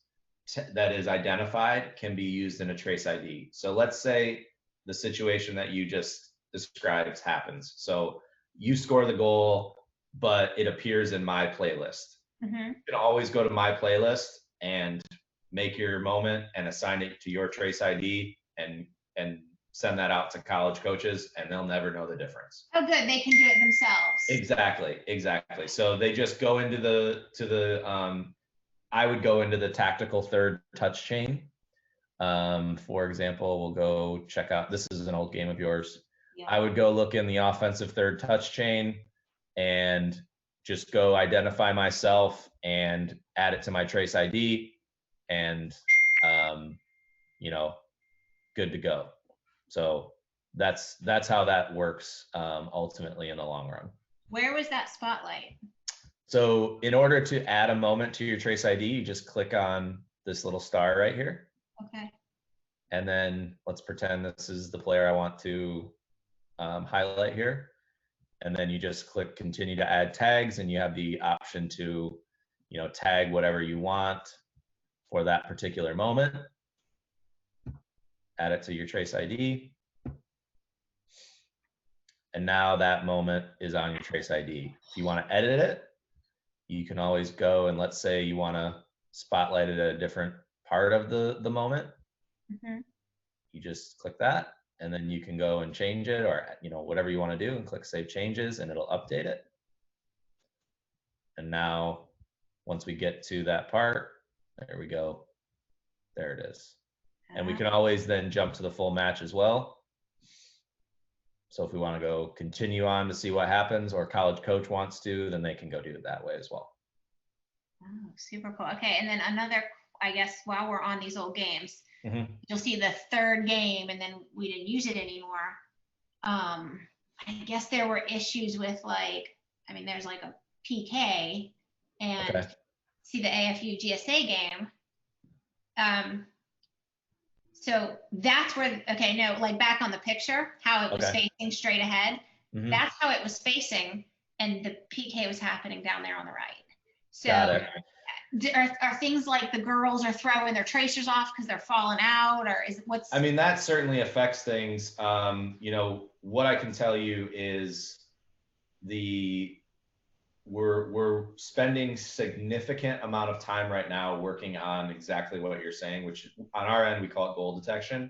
identified can be used in a trace ID. So let's say the situation that you just described happens. So you score the goal, but it appears in my playlist. You can always go to my playlist and make your moment and assign it to your trace ID and send that out to college coaches, and they'll never know the difference. Oh, good. They can do it themselves. Exactly. So they just go into I would go into the tactical third touch chain. For example, we'll go check out, this is an old game of yours. Yeah. I would go look in the offensive third touch chain and just go identify myself and add it to my trace ID, and good to go. So that's how that works ultimately in the long run. Where was that spotlight? So in order to add a moment to your trace ID, you just click on this little star right here. Okay. And then let's pretend this is the player I want to highlight here. And then you just click continue to add tags, and you have the option to, tag whatever you want for that particular moment. Add it to your trace ID. And now that moment is on your trace ID. If you want to edit it, you can always go, and let's say you want to spotlight it at a different part of the moment. You just click that, and then you can go and change it, or whatever you want to do, and click save changes, and it'll update it. And now once we get to that part, there we go, there it is. And we can always then jump to the full match as well. So if we want to go continue on to see what happens, or college coach wants to, then they can go do it that way as well. Oh, super cool. Okay, and then another, I guess, while we're on these old games, you'll see the third game, and then we didn't use it anymore. I guess there were issues with there's like a PK, and see the AFU GSA game. So that's where, back on the picture, how it was facing straight ahead. That's how it was facing, and the PK was happening down there on the right. So are things like the girls are throwing their tracers off because they're falling out, or I mean, that certainly affects things. What I can tell you is we're spending significant amount of time right now working on exactly what you're saying, which on our end we call it goal detection.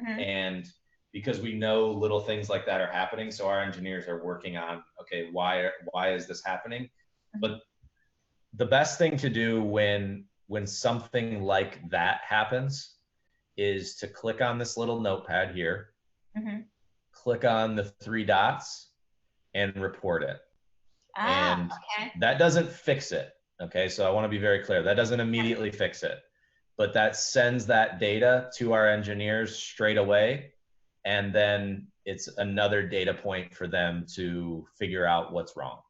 And because we know little things like that are happening, so our engineers are working on, okay, why is this happening? But the best thing to do when something like that happens is to click on this little notepad here, click on the 3 dots, and report it. And that doesn't fix it. Okay, so I want to be very clear. That doesn't immediately fix it, but that sends that data to our engineers straight away. And then it's another data point for them to figure out what's wrong.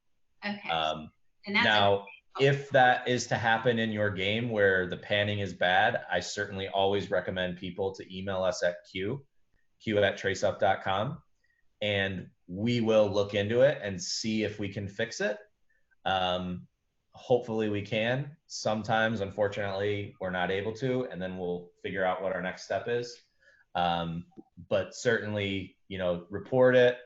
And now, if that is to happen in your game where the panning is bad, I certainly always recommend people to email us at q@traceup.com, and we will look into it and see if we can fix it. Hopefully we can. Sometimes, unfortunately, we're not able to, and then we'll figure out what our next step is. But certainly, report it,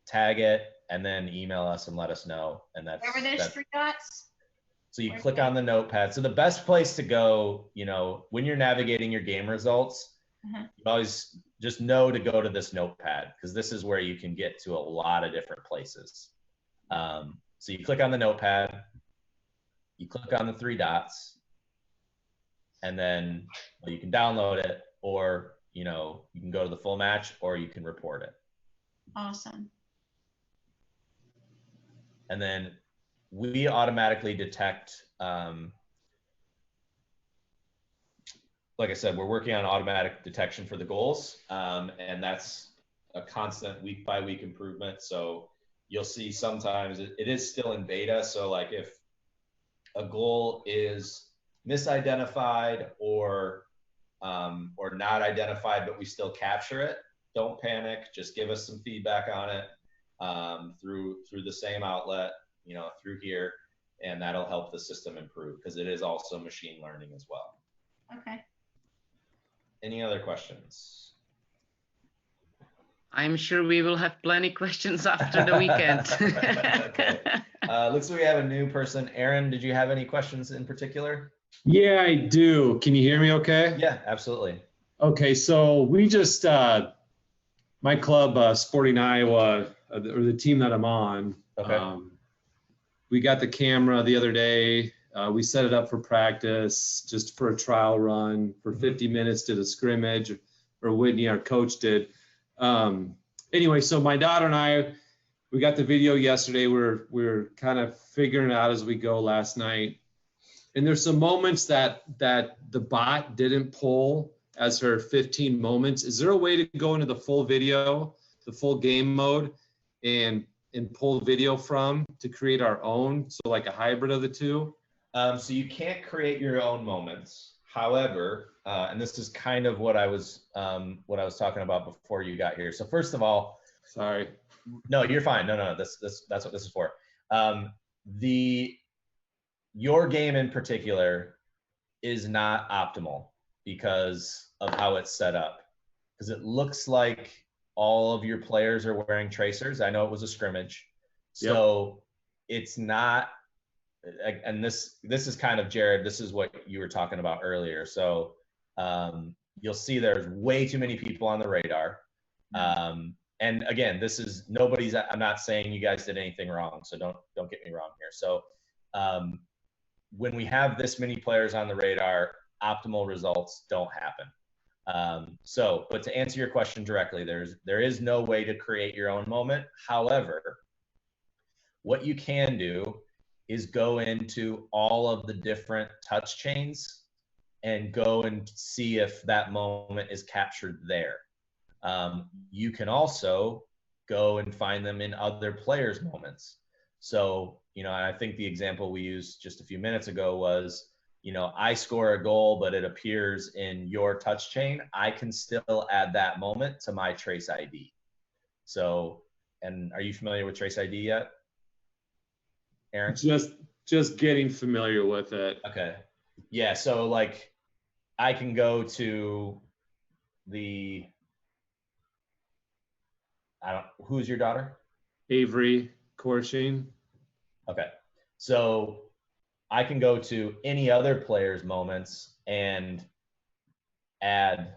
tag it, and then email us and let us know. And that's where were those 3 dots? So you click on the notepad. So the best place to go, when you're navigating your game results, you always just know to go to this notepad, because this is where you can get to a lot of different places. So you click on the notepad, you click on the 3 dots, and then you can download it, or you can go to the full match, or you can report it. Awesome. And then we automatically detect, like I said, we're working on automatic detection for the goals, and that's a constant week by week improvement. So you'll see sometimes it is still in beta. So like if a goal is misidentified or not identified, but we still capture it, don't panic. Just give us some feedback on it through the same outlet, through here, and that'll help the system improve because it is also machine learning as well. Okay. Any other questions? I'm sure we will have plenty questions after the weekend. Okay. Looks like we have a new person. Aaron, did you have any questions in particular? Yeah, I do. Can you hear me okay? Yeah, absolutely. Okay, so we just, my club, Sporting Iowa, or the team that I'm on, Okay. we got the camera the other day. We set it up for practice, just for a trial run for 50 minutes, did a scrimmage, or Whitney, our coach, did. Anyway, so my daughter and I, we got the video yesterday. We're kind of figuring it out as we go last night. And there's some moments that the bot didn't pull as her 15 moments. Is there a way to go into the full video, the full game mode, and pull video from to create our own? So like a hybrid of the two? So you can't create your own moments. However, and this is kind of what I was talking about before you got here. So first of all, Sorry. no, you're fine. No, that's what this is for. Your game in particular is not optimal because of how it's set up. Because it looks like all of your players are wearing tracers. I know it was a scrimmage, so it's not. And this is kind of, Jared, this is what you were talking about earlier. So you'll see there's way too many people on the radar. And again, this is I'm not saying you guys did anything wrong, so don't get me wrong here. So when we have this many players on the radar, optimal results don't happen. But to answer your question directly, there is no way to create your own moment. However, what you can do is go into all of the different touch chains and go and see if that moment is captured there. You can also go and find them in other players' moments. So, I think the example we used just a few minutes ago was, I score a goal, but it appears in your touch chain. I can still add that moment to my Trace ID. So, and are you familiar with Trace ID yet, Aaron? Just getting familiar with it. Okay. Yeah. So like I can go to who's your daughter? Avery Korshing. Okay. So I can go to any other player's moments and add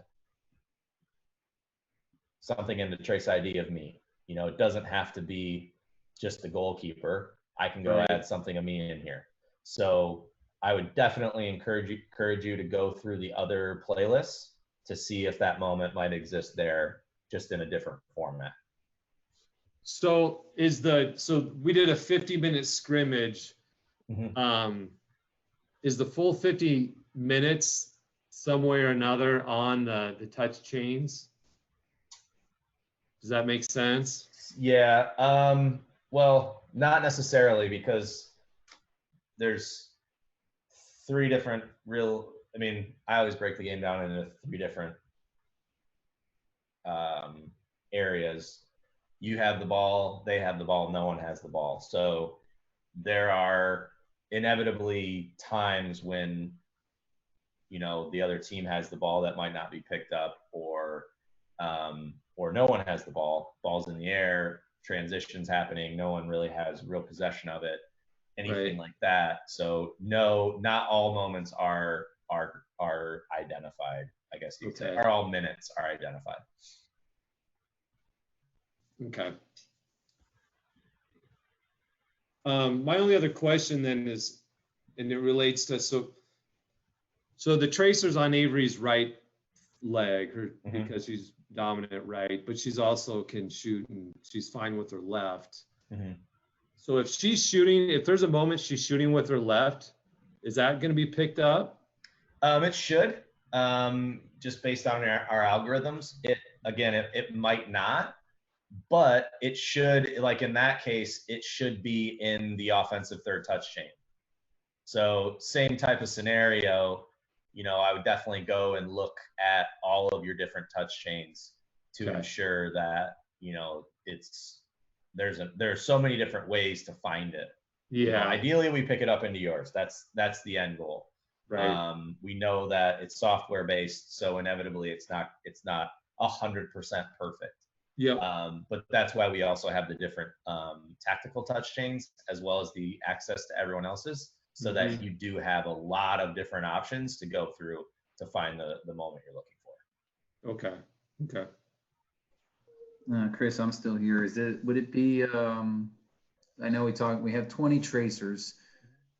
something in the Trace ID of me. It doesn't have to be just the goalkeeper. I can go add something of me in here. So I would definitely encourage you to go through the other playlists to see if that moment might exist there, just in a different format. So we did a 50-minute scrimmage. Is the full 50 minutes some way or another on the touch chains? Does that make sense? Yeah. Well, not necessarily, because there's three different I always break the game down into three different areas. You have the ball, they have the ball, no one has the ball. So there are inevitably times when, the other team has the ball that might not be picked up, or no one has the ball, ball's in the air, transitions happening, no one really has real possession of it, anything like that. So no, not all moments are identified, I guess you could say, or all minutes are identified. Okay. My only other question then is, and it relates to, so the tracer's on Avery's right leg, because she's dominant right, but she's also can shoot, and she's fine with her left. So if there's a moment she's shooting with her left, is that going to be picked up? It should, just based on our algorithms. It might not, but it should, like in that case, it should be in the offensive third touch chain. So same type of scenario, I would definitely go and look at all of your different touch chains to ensure that, there's so many different ways to find it. Yeah. Ideally, we pick it up into yours. That's the end goal. Right. We know that it's software based, so inevitably it's not 100% perfect. Yep. But that's why we also have the different tactical touch chains as well as the access to everyone else's, so that you do have a lot of different options to go through to find the moment you're looking for. Okay. Okay. Chris, I'm still here. Would it be, I know we have 20 tracers,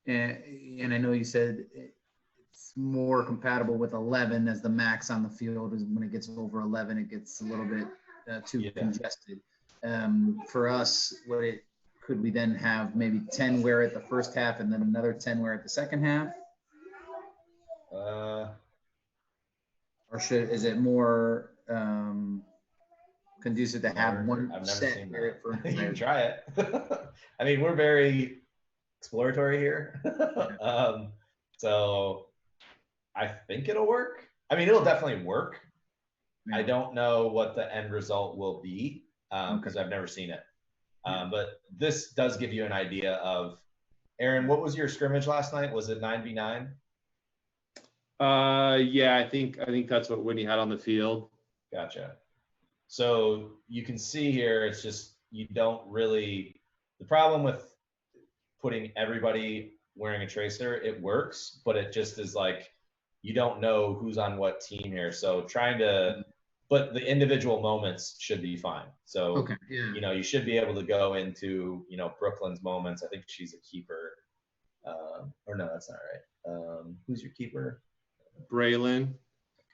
and I know you said it's more compatible with 11 as the max on the field. Is when it gets over 11, it gets a little bit too congested. For us, could we then have maybe 10 wear at the first half and then another 10 wear at the second half? Or is it more conducive to have one set wear for you can try it. I mean, we're very exploratory here. So I think it'll work. I mean, it'll definitely work. I don't know what the end result will be because I've never seen it. But this does give you an idea of, Aaron, what was your scrimmage last night? Was it 9v9? Yeah, I think that's what Whitney had on the field. Gotcha. So you can see here, it's just, you don't really, the problem with putting everybody wearing a tracer, it works, but it just is like, you don't know who's on what team here. So trying to, but the individual moments should be fine. So, you know, you should be able to go into, you know, Brooklyn's moments. I think she's a keeper. Or no, that's not right. Who's your keeper? Braylon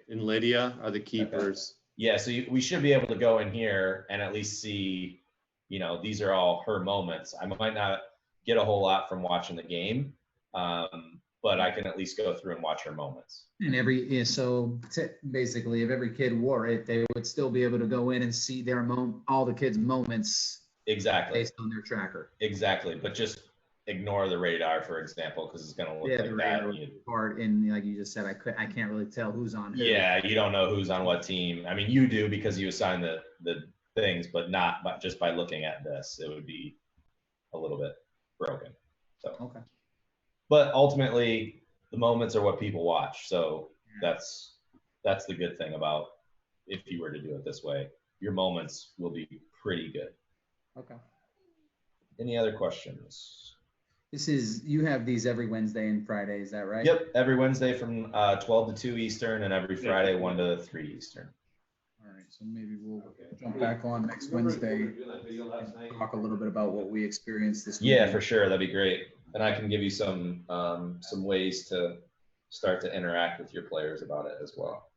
and Lydia are the keepers. Okay. Yeah, so we should be able to go in here and at least see, you know, these are all her moments. I might not get a whole lot from watching the game, but I can at least go through and watch her moments. And basically, if every kid wore it, they would still be able to go in and see all the kids' moments. Exactly. Based on their tracker. Exactly, but just ignore the radar, for example, because it's going to look like the that. radar part, and like you just said, I can't really tell who's on who. Yeah, you don't know who's on what team. I mean, you do because you assign the things, but not just by looking at this. It would be a little bit broken. So okay. But ultimately, the moments are what people watch. So that's the good thing about if you were to do it this way. Your moments will be pretty good. Okay. Any other questions? You have these every Wednesday and Friday, is that right? Yep, every Wednesday from 12 to 2 Eastern and every Friday 1 to 3 Eastern. All right, so maybe we'll jump back on next Wednesday and talk a little bit about what we experienced this week. Yeah, for sure, that'd be great. And I can give you some ways to start to interact with your players about it as well.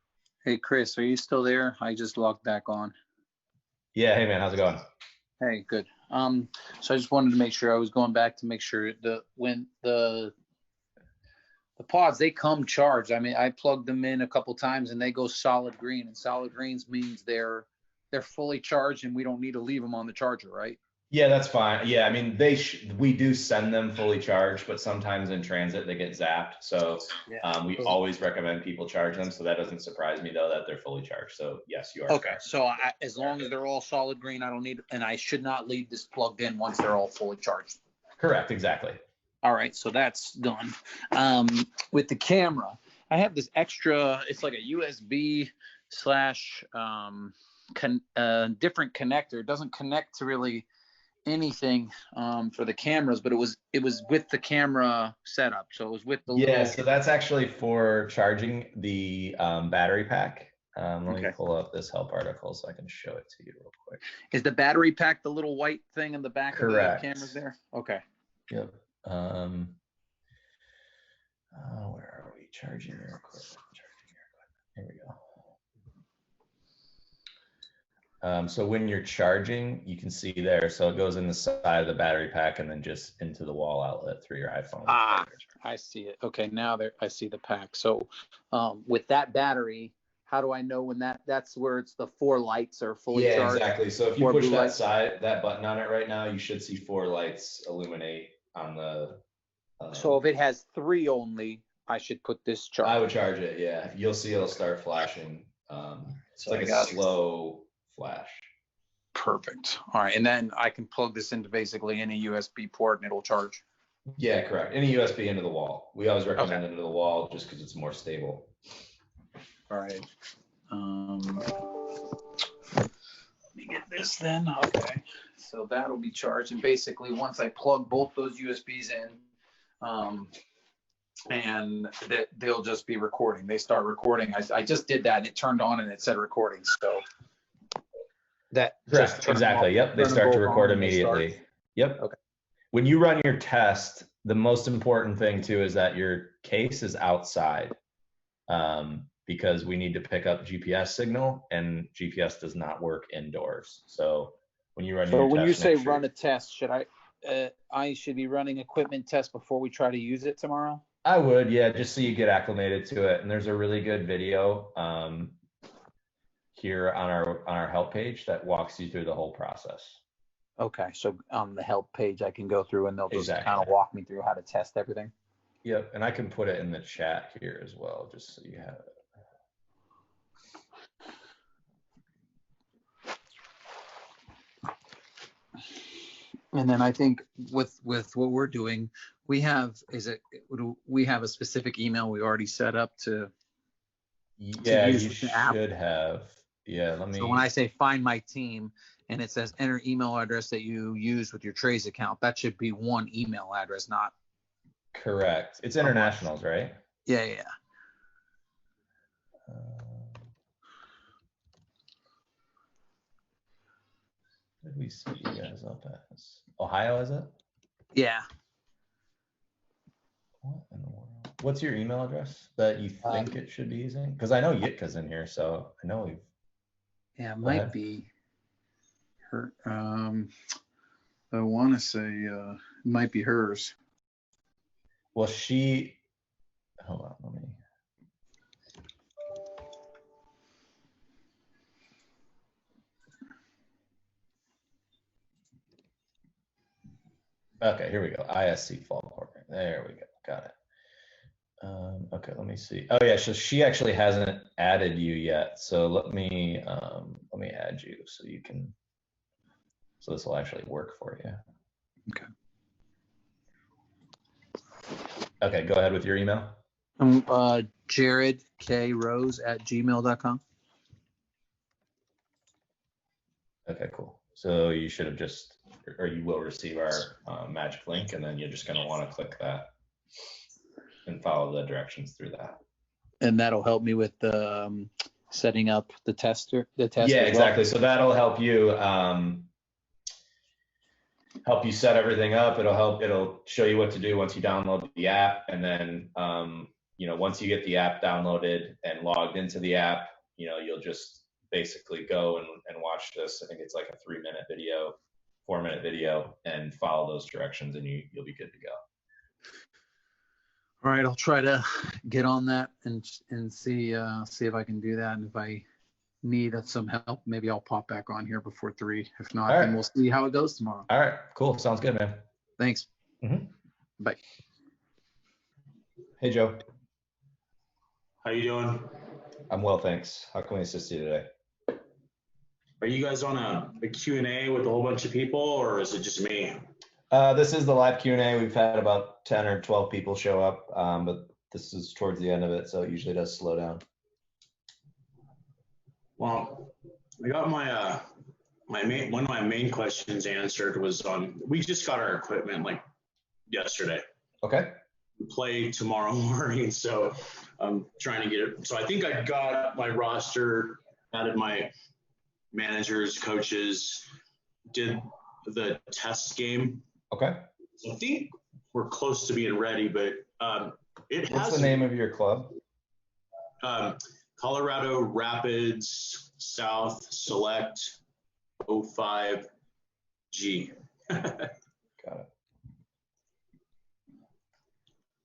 Hey, Chris, are you still there? I just logged back on. Yeah, hey man, how's it going? Hey, good. So I just wanted to make sure, I was going back to make sure when the pods, they come charged. I mean, I plugged them in a couple times and they go solid green, and solid greens means they're fully charged and we don't need to leave them on the charger, right? Yeah, that's fine. Yeah, I mean, we do send them fully charged, but sometimes in transit they get zapped. So we always recommend people charge them. So that doesn't surprise me though that they're fully charged. So yes, you are. Okay, correct. So as long as they're all solid green, I don't need, and I should not leave this plugged in once they're all fully charged. Correct, exactly. All right, so that's done. With the camera, I have this extra. It's like a USB / different connector. It doesn't connect to really anything for the cameras, but it was with the camera setup, so it was with the so that's actually for charging the battery pack. Let me pull up this help article so I can show it to you real quick. Is the battery pack the little white thing in the back of the cameras there? Okay. Yep. Where are we? Charging your equipment. Here we go. So when you're charging, you can see there. So it goes in the side of the battery pack and then just into the wall outlet through your iPhone. I see it. Okay, now I see the pack. So with that battery, how do I know when that's where it's the 4 lights are fully charged? Yeah, exactly. So if you push that button on it right now, you should see 4 lights illuminate on the. So if it has 3 only, I should put this charge. I would charge it. Yeah, you'll see it'll start flashing. It's like a slow flash. Perfect. All right, and then I can plug this into basically any USB port and it'll charge. Yeah, correct. Any USB into the wall. We always recommend Okay. into the wall just because it's more stable. All right. Let me get this then. Okay. So that'll be charged. And basically, once I plug both those USBs in, and they'll just be recording. They start recording. I just did that and it turned on and it said recording. So that just Correct. Exactly. Yep. They start to record immediately. Yep. Okay. When you run your test, the most important thing too is that your case is outside, because we need to pick up GPS signal, and GPS does not work indoors. So when you run your So when test, you say make sure- run a test, should I should be running equipment test before we try to use it tomorrow? I would, yeah, just so you get acclimated to it. And there's a really good video here on our help page that walks you through the whole process. Okay, so on the help page, I can go through and they'll just Exactly. kind of walk me through how to test everything. Yep, and I can put it in the chat here as well, just so you have it. And then I think with what we're doing, we have a specific email we already set up to Yeah, use you with the app. should have. Yeah, let me. So when I say find my team and it says enter email address that you use with your Trace account, that should be one email address, not. Correct. It's internationals, right? Yeah. Where did we set you guys up as? Ohio, is it? Yeah. What in the world? What's your email address that you think it should be using? Because I know Yitka's in here, so I know we've. Yeah, it Go ahead. might be her. I want to say it might be hers. Well, she. Hold on, let me. Okay, here we go. ISC fall program. There we go. Got it. Okay, let me see. Oh yeah, so she actually hasn't added you yet. So let me add you so you can. So this will actually work for you. Okay. Okay, go ahead with your email. Jared K Rose @gmail.com. Okay, cool. So you should have just, or you will receive our magic link, and then you're just going to want to click that and follow the directions through that. And that'll help me with setting up the test. Yeah, as well. exactly. So that'll help you set everything up. It'll show you what to do once you download the app, and then once you get the app downloaded and logged into the app, you'll just basically go and watch this. I think it's like a 3-minute video, 4-minute video, and follow those directions, and you'll be good to go. All right, I'll try to get on that and see if I can do that. And if I need some help, maybe I'll pop back on here before 3. If not, All then right. we'll see how it goes tomorrow. All right, cool. Sounds good, man. Thanks. Mm-hmm. Bye. Hey, Joe. How you doing? I'm well, thanks. How can we assist you today? Are you guys on a Q&A with a whole bunch of people, or is it just me? This is the live Q&A. We've had about 10 or 12 people show up, but this is towards the end of it, so it usually does slow down. Well, I got my one of my main questions answered was on. We just got our equipment like yesterday. Okay. We play tomorrow morning, so I'm trying to get it. So I think I got my roster, added my managers, coaches, did the test game. Okay. So I think we're close to being ready, but it has. What's the name of your club? Colorado Rapids South Select 05G. Got it.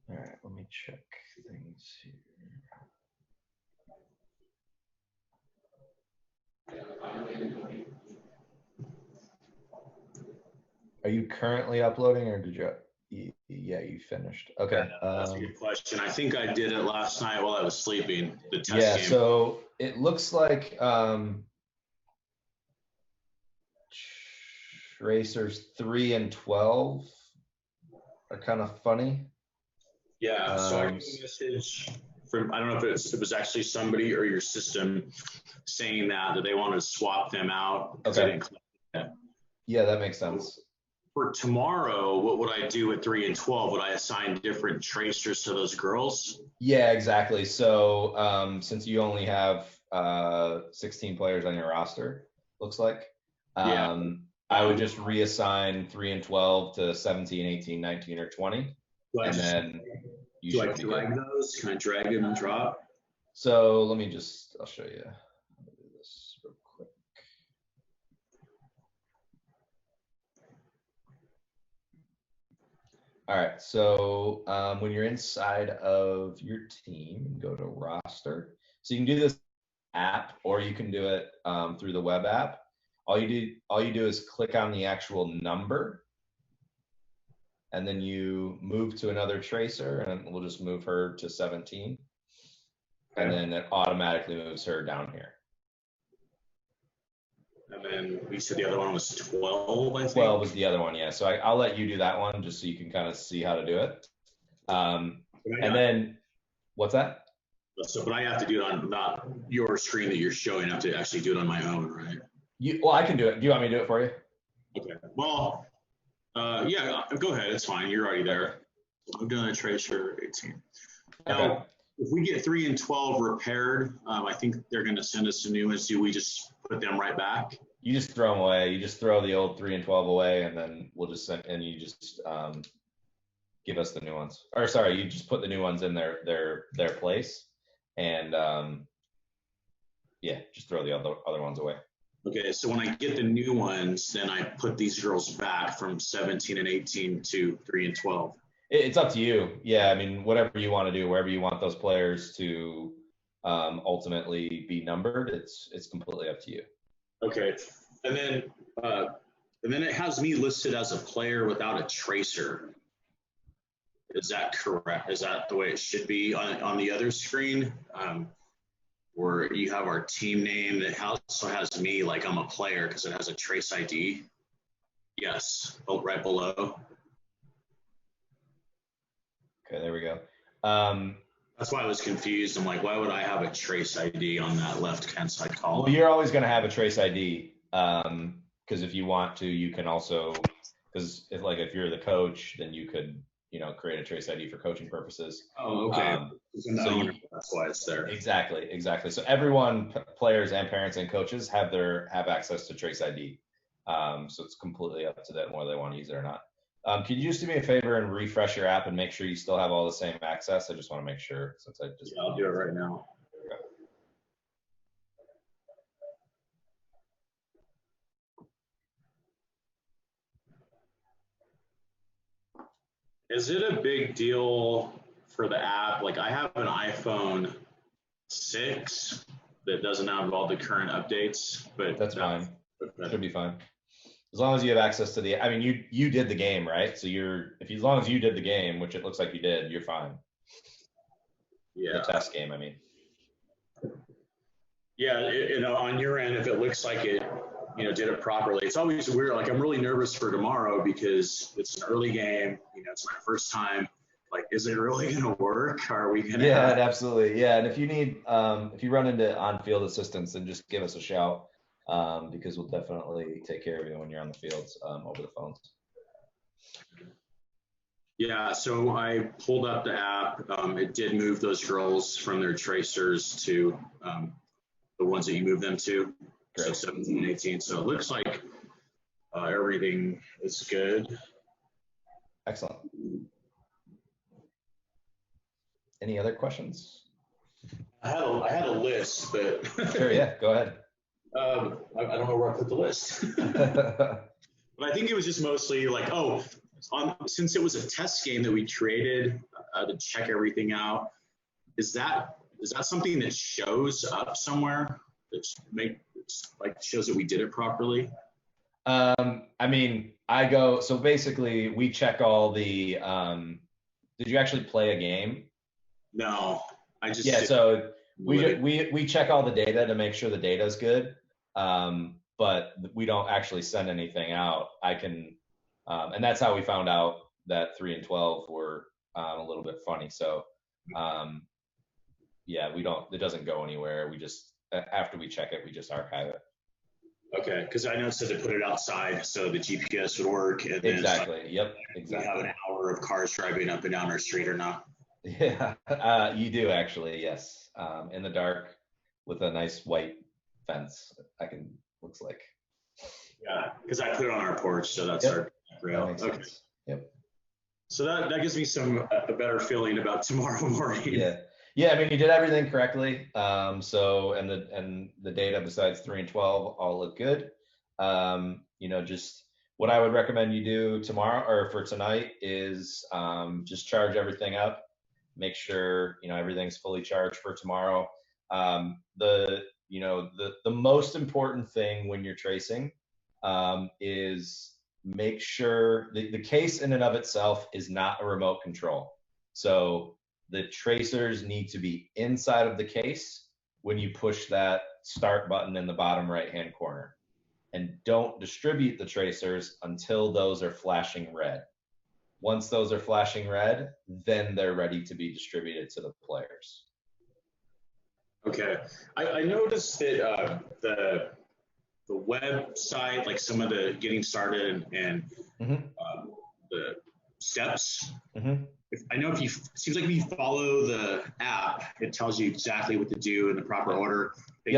All right, let me check things here. Are you currently uploading, or did you? Yeah, you finished. Okay. That's a good question. I think I did it last night while I was sleeping. The test game. So it looks like Tracers 3 and 12 are kind of funny. Yeah, so I got a message from, I don't know if it was actually somebody or your system saying that they wanted to swap them out. Okay. I didn't collect that. Yeah, that makes sense. For tomorrow, what would I do with 3 and 12? Would I assign different tracers to those girls? Yeah, exactly. So since you only have 16 players on your roster, looks like, I would just reassign 3 and 12 to 17, 18, 19, or 20. And then you do I should be drag good. those? Can I drag them and drop? So let me just, I'll show you. Let me do this real quick. All right, so when you're inside of your team, go to roster. So you can do this app, or you can do it through the web app. All you do is click on the actual number, and then you move to another tracer, and we'll just move her to 17. Okay. And then it automatically moves her down here. And then we said the other one was 12, I think. 12 was the other one, yeah. So I'll let you do that one just so you can kind of see how to do it. And then, what's that? So, but I have to do it on not your screen that you're showing. I have to actually do it on my own, right? Well, I can do it. Do you want me to do it for you? Okay. Well, yeah, go ahead. It's fine. You're already there. I'm doing a tracer 18. Now, Okay. if we get 3 and 12 repaired, I think they're going to send us a new ones. Do we just put them right back? You just throw them away. You just throw the old 3 and 12 away, and then we'll just send, and you just give us the new ones. Or sorry, you just put the new ones in their place, and yeah, just throw the other ones away. Okay, so when I get the new ones, then I put these girls back from 17 and 18 to 3 and 12. It's up to you. Yeah, I mean, whatever you want to do, wherever you want those players to ultimately be numbered, it's completely up to you. Okay, and then it has me listed as a player without a tracer. Is that correct? Is that the way it should be on the other screen? Where you have our team name that also has me like I'm a player because it has a trace ID. Yes, right below. Okay, there we go. That's why I was confused. I'm like, why would I have a trace ID on that left-hand side column? Well, you're always going to have a trace ID because if you want to, you can also, because if you're the coach, then you could, create a trace ID for coaching purposes. Oh, okay. So that's why it's there. Exactly. So everyone, players and parents and coaches have access to trace ID. So it's completely up to them whether they want to use it or not. Could you just do me a favor and refresh your app and make sure you still have all the same access? I just want to make sure since I just. Yeah, I'll do it right now. Okay. Is it a big deal for the app? Like I have an iPhone 6 that doesn't have all the current updates, but that's fine. Should be fine. As long as you have access to I mean, you did the game, right? So as long as you did the game, which it looks like you did, you're fine. Yeah. The test game, I mean. Yeah, on your end, if it looks like it, did it properly. It's always weird. Like I'm really nervous for tomorrow because it's an early game. It's my first time. Like, is it really going to work? Are we going to? Yeah, absolutely. Yeah, and if you need, if you run into on-field assistance, then just give us a shout. Because we'll definitely take care of you when you're on the fields over the phones. Yeah, so I pulled up the app. It did move those girls from their tracers to the ones that you moved them to. Great. So 17 and 18. So it looks like everything is good. Excellent. Any other questions? I had a list, but sure, yeah, go ahead. I don't know where I put the list. But I think it was just mostly like, since it was a test game that we created to check everything out, is that something that shows up somewhere that shows that we did it properly? I mean, so basically we check all the, did you actually play a game? No, I just. Yeah, so we check all the data to make sure the data is good. But we don't actually send anything out. And that's how we found out that 3 and 12 were a little bit funny. So yeah, it doesn't go anywhere. We just, after we check it, we just archive it. Okay, because I noticed that they put it outside so the GPS would work. And then Exactly. Yep. we Exactly. have an hour of cars driving up and down our street or not. Yeah, you do actually. Yes. In the dark with a nice white fence. Looks like. Yeah, because I put it on our porch, so that's our rail. That makes Okay. sense. Yep. So that gives me a better feeling about tomorrow morning. Yeah. Yeah, I mean, you did everything correctly. So, and the data besides 3 and 12 all look good. Just what I would recommend you do tomorrow or for tonight is just charge everything up. Make sure, everything's fully charged for tomorrow. The most important thing when you're tracing is make sure the case in and of itself is not a remote control. So the tracers need to be inside of the case when you push that start button in the bottom right-hand corner. And don't distribute the tracers until those are flashing red. Once those are flashing red, then they're ready to be distributed to the players. Okay. I noticed that the website, like some of the getting started and the steps, it seems like if you follow the app, it tells you exactly what to do in the proper order. They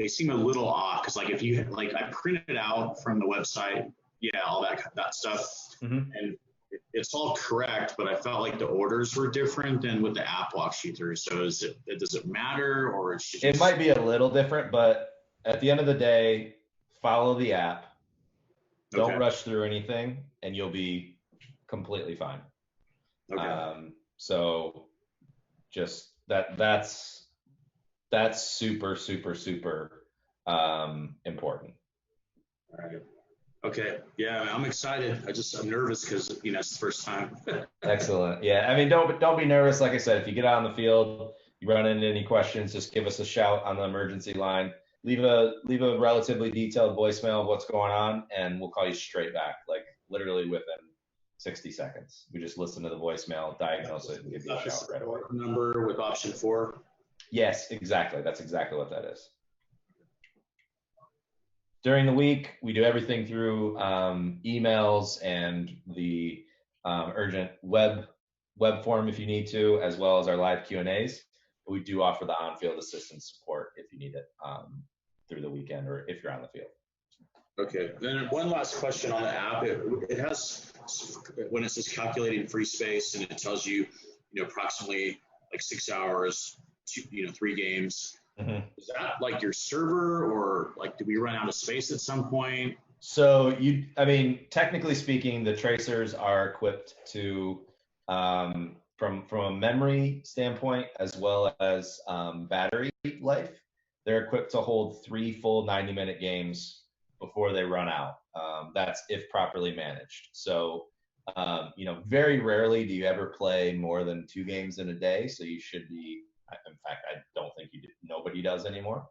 seem a little off because like if you I printed out from the website, all that stuff, and it's all correct, but I felt like the orders were different than what the app walks you through. So does it matter, or it might be a little different, but at the end of the day, follow the app. Don't rush through anything, and you'll be completely fine. Okay. So just that's super, super, super important. All right. Okay. Yeah, I'm excited. I'm nervous because it's the first time. Excellent. Yeah. I mean, don't be nervous. Like I said, if you get out on the field, you run into any questions, just give us a shout on the emergency line. Leave a relatively detailed voicemail of what's going on, and we'll call you straight back, like literally within 60 seconds. We just listen to the voicemail, diagnose it, and give you a shout right away. Number with option 4? Yes, exactly. That's exactly what that is. During the week, we do everything through emails and the urgent web form if you need to, as well as our live Q&As. We do offer the on-field assistance support if you need it through the weekend or if you're on the field. Okay. Then one last question on the app. It has, when it says calculating free space, and it tells you, approximately like 6 hours, 3 games. Is that like your server, or like do we run out of space at some point? So technically speaking, the tracers are equipped to, from a memory standpoint as well as battery life, they're equipped to hold 3 full 90-minute games before they run out. That's if properly managed. So, very rarely do you ever play more than 2 games in a day. So you should be, in fact, I don't think nobody does anymore.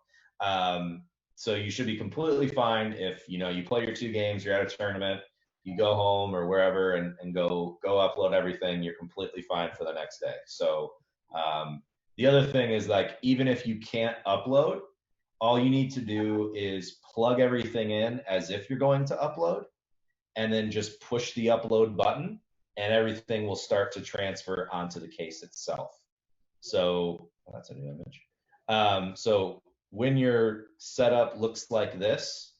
So you should be completely fine if, you play your 2 games, you're at a tournament, you go home or wherever and go upload everything, you're completely fine for the next day. So the other thing is, like, even if you can't upload, all you need to do is plug everything in as if you're going to upload, and then just push the upload button, and everything will start to transfer onto the case itself. So that's a new image. So when your setup looks like this,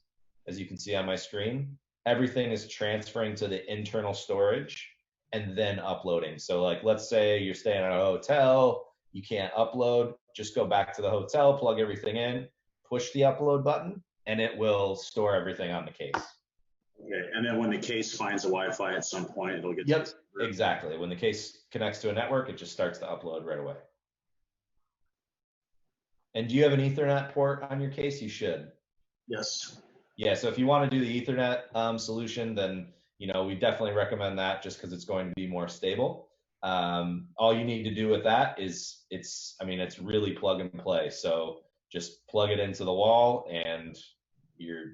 as you can see on my screen, everything is transferring to the internal storage and then uploading. So like, let's say you're staying at a hotel, you can't upload, just go back to the hotel, plug everything in, push the upload button, and it will store everything on the case. Okay, and then when the case finds a Wi-Fi at some point, it'll get. Yep, exactly. When the case connects to a network, it just starts to upload right away. And do you have an Ethernet port on your case? You should. Yes. Yeah, so if you want to do the Ethernet solution, then we definitely recommend that, just because it's going to be more stable. All you need to do with that is it's really plug and play. So just plug it into the wall and you're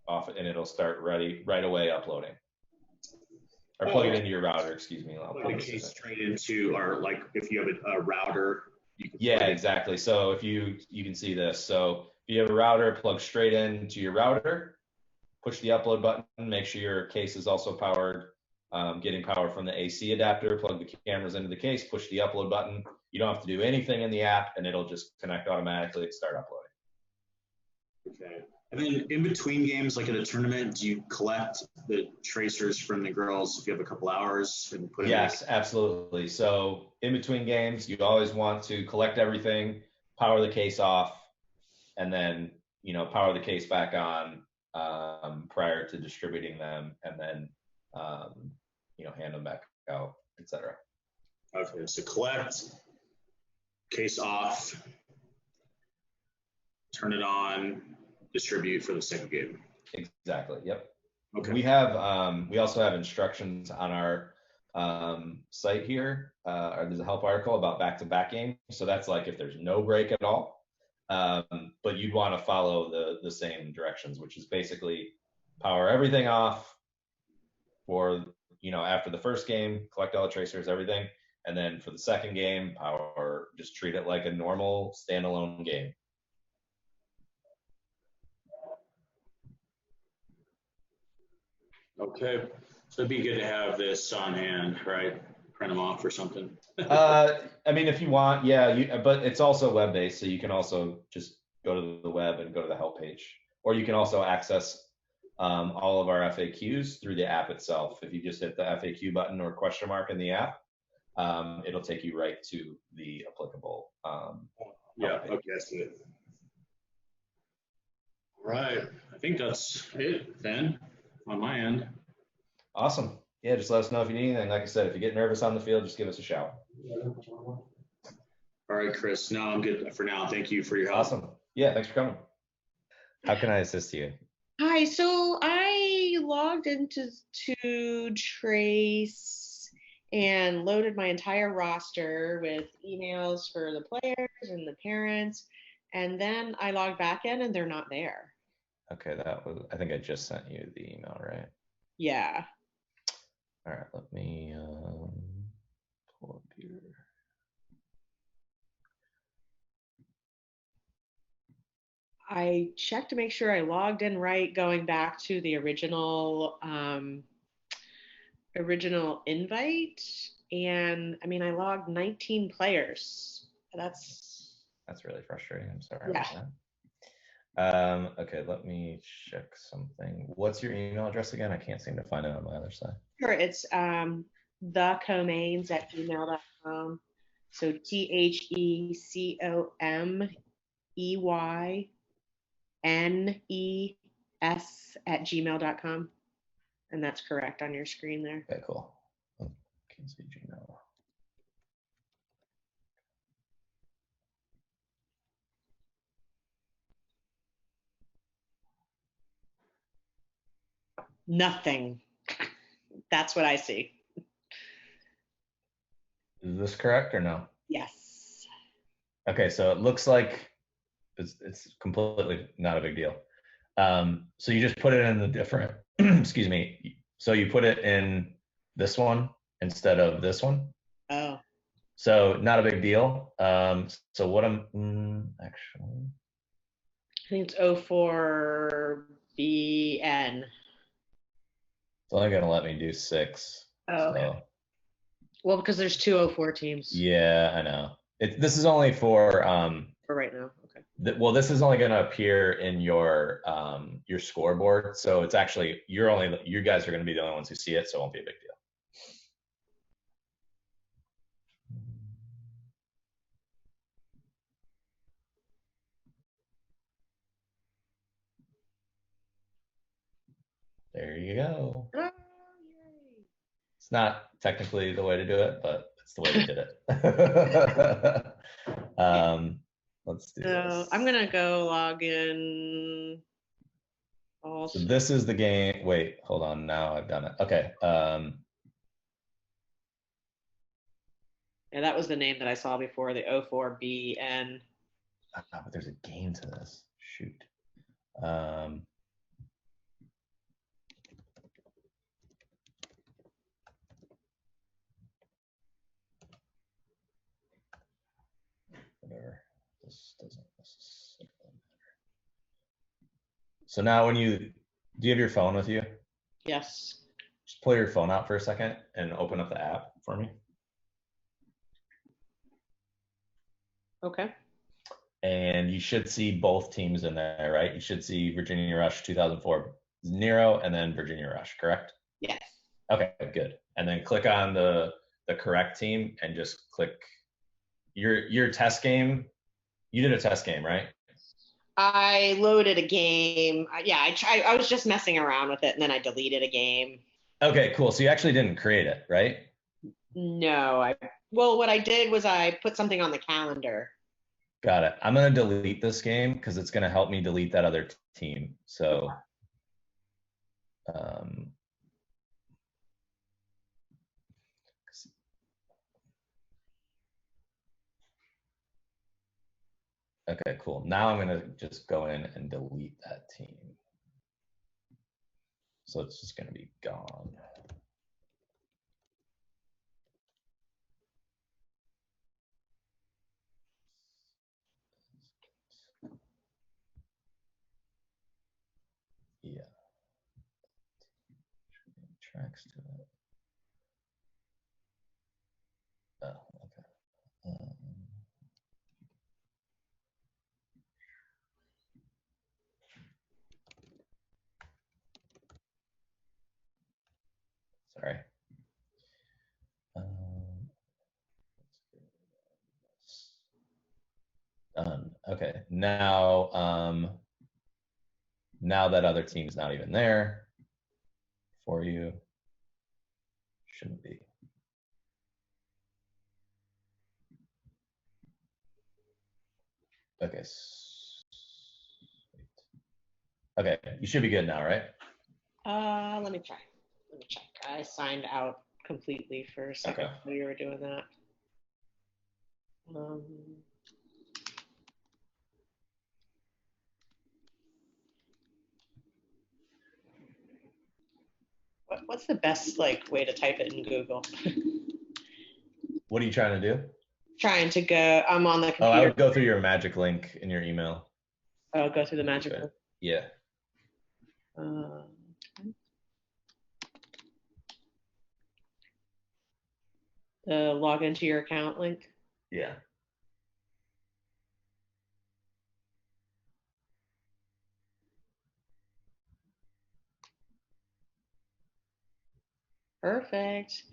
off, and it'll start right away uploading. or plug it into your router, excuse me. I'll Plug put the this in case it. straight into, or like if you have a router, you can Yeah, plug it. exactly. So if you can see this. So if you have a router, plug straight into your router, push the upload button, make sure your case is also powered, getting power from the AC adapter, plug the cameras into the case, push the upload button. You don't have to do anything in the app, and it'll just connect automatically and start uploading. Okay. And then in between games, like at a tournament, do you collect the tracers from the girls if you have a couple hours and put them Yes, absolutely. So in between games, you always want to collect everything, power the case off, and then, power the case back on prior to distributing them, and then, hand them back out, etc. Okay, so collect, case off, turn it on, distribute for the second game. Exactly. Yep. Okay. We also have instructions on our site here. There's a help article about back-to-back games. So that's like if there's no break at all, but you'd want to follow the same directions, which is basically power everything off for, after the first game, collect all the tracers, everything. And then for the second game, just treat it like a normal standalone game. Okay. So it'd be good to have this on hand, right? Print them off or something. If you want, yeah, but it's also web-based, so you can also just go to the web and go to the help page. Or you can also access all of our FAQs through the app itself. If you just hit the FAQ button or question mark in the app, it'll take you right to the applicable yeah, okay, I see it. Right. I think that's it then on my end. Awesome. Yeah, just let us know if you need anything. Like I said, if you get nervous on the field, just give us a shout. All right, Chris. No, I'm good for now. Thank you for your help. Awesome. Yeah, thanks for coming. How can I assist you? Hi, so I logged into Trace and loaded my entire roster with emails for the players and the parents, and then I logged back in and they're not there. Okay, I think I just sent you the email, right? Yeah. All right, let me pull up here. I checked to make sure I logged in right, going back to the original invite, and I logged 19 players. That's really frustrating. I'm sorry yeah. about that. Okay, let me check something. What's your email address again? I can't seem to find it on my other side. Sure, it's thecomains@gmail.com. So TheComeynes@gmail.com. And that's correct on your screen there. Okay, cool. Can't see Gmail. Nothing. That's what I see. Is this correct or no? Yes. Okay, so it looks like it's completely not a big deal. So you just put it in the different, excuse me. So you put it in this one instead of this one. Oh. So not a big deal. So what I'm actually. I think it's 04BN. It's only gonna let me do 6. Oh, okay. So. Well, because there's 204 teams. Yeah, I know. This is only for right now. Okay. Well, this is only going to appear in your scoreboard. So it's actually you guys are going to be the only ones who see it, so it won't be a big deal. There you go. Oh, yay. It's not technically the way to do it, but it's the way we did it. Let's do this. I'm gonna go log in. Also. So this is the game. Wait, hold on. Now I've done it. Okay. Yeah, that was the name that I saw before, the 04BN. But there's a game to this. Shoot. doesn't necessarily matter. So now do you have your phone with you? Yes. Just pull your phone out for a second and open up the app for me. Okay. And you should see both teams in there, right? You should see Virginia Rush 2004 Nero and then Virginia Rush, correct? Yes. Okay, good. And then click on the correct team and just click your test game. You did a test game, right? I loaded a game. Yeah, I was just messing around with it, and then I deleted a game. Okay, cool. So you actually didn't create it, right? No, well, what I did was I put something on the calendar. Got it. I'm gonna delete this game because it's gonna help me delete that other team. So, okay, cool. Now I'm gonna just go in and delete that team. So it's just gonna be gone. Yeah. Tracks to it. Oh, okay. Sorry. Done. Okay. Now, now that other team's not even there for you. Shouldn't be. Okay. Okay, you should be good now, right? Let me try. Let me check. I signed out completely for a second while you were doing that. What's the best way to type it in Google? What are you trying to do? Trying to go. I'm on the computer. Oh, I would go through your magic link in your email. Oh, go through the magic link. Yeah. The log into your account link. Yeah. Perfect.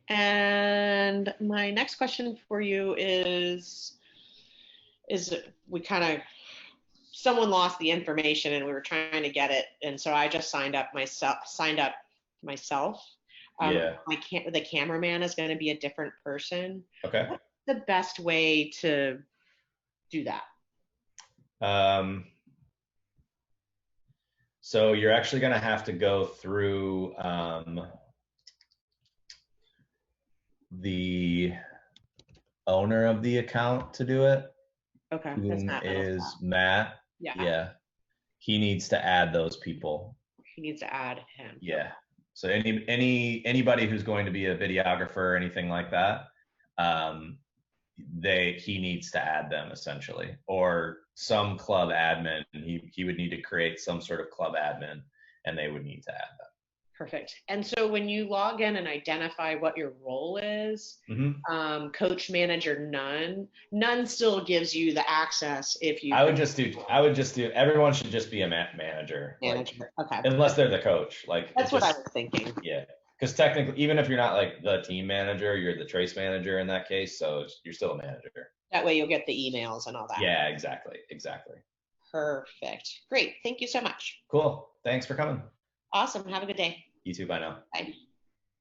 And my next question for you is we kind of, someone lost the information and we were trying to get it. And so I just signed up myself. Yeah. The cameraman is going to be a different person. Okay. What's the best way to do that? So you're actually going to have to go through the owner of the account to do it. Okay. Whom is Matt. Yeah. Yeah. He needs to add those people. He needs to add him. Yeah. So anybody who's going to be a videographer or anything like that, he needs to add them essentially, or some club admin. He would need to create some sort of club admin, and they would need to add them. Perfect. And so when you log in and identify what your role is, coach, manager, none still gives you the access if you. I would just do. Everyone should just be a manager. Okay. Unless they're the coach. That's what I was thinking. Yeah. Because technically, even if you're not the team manager, you're the trace manager in that case. So you're still a manager. That way you'll get the emails and all that. Yeah, exactly. Perfect. Great. Thank you so much. Cool. Thanks for coming. Awesome. Have a good day. You too. Bye now. Bye.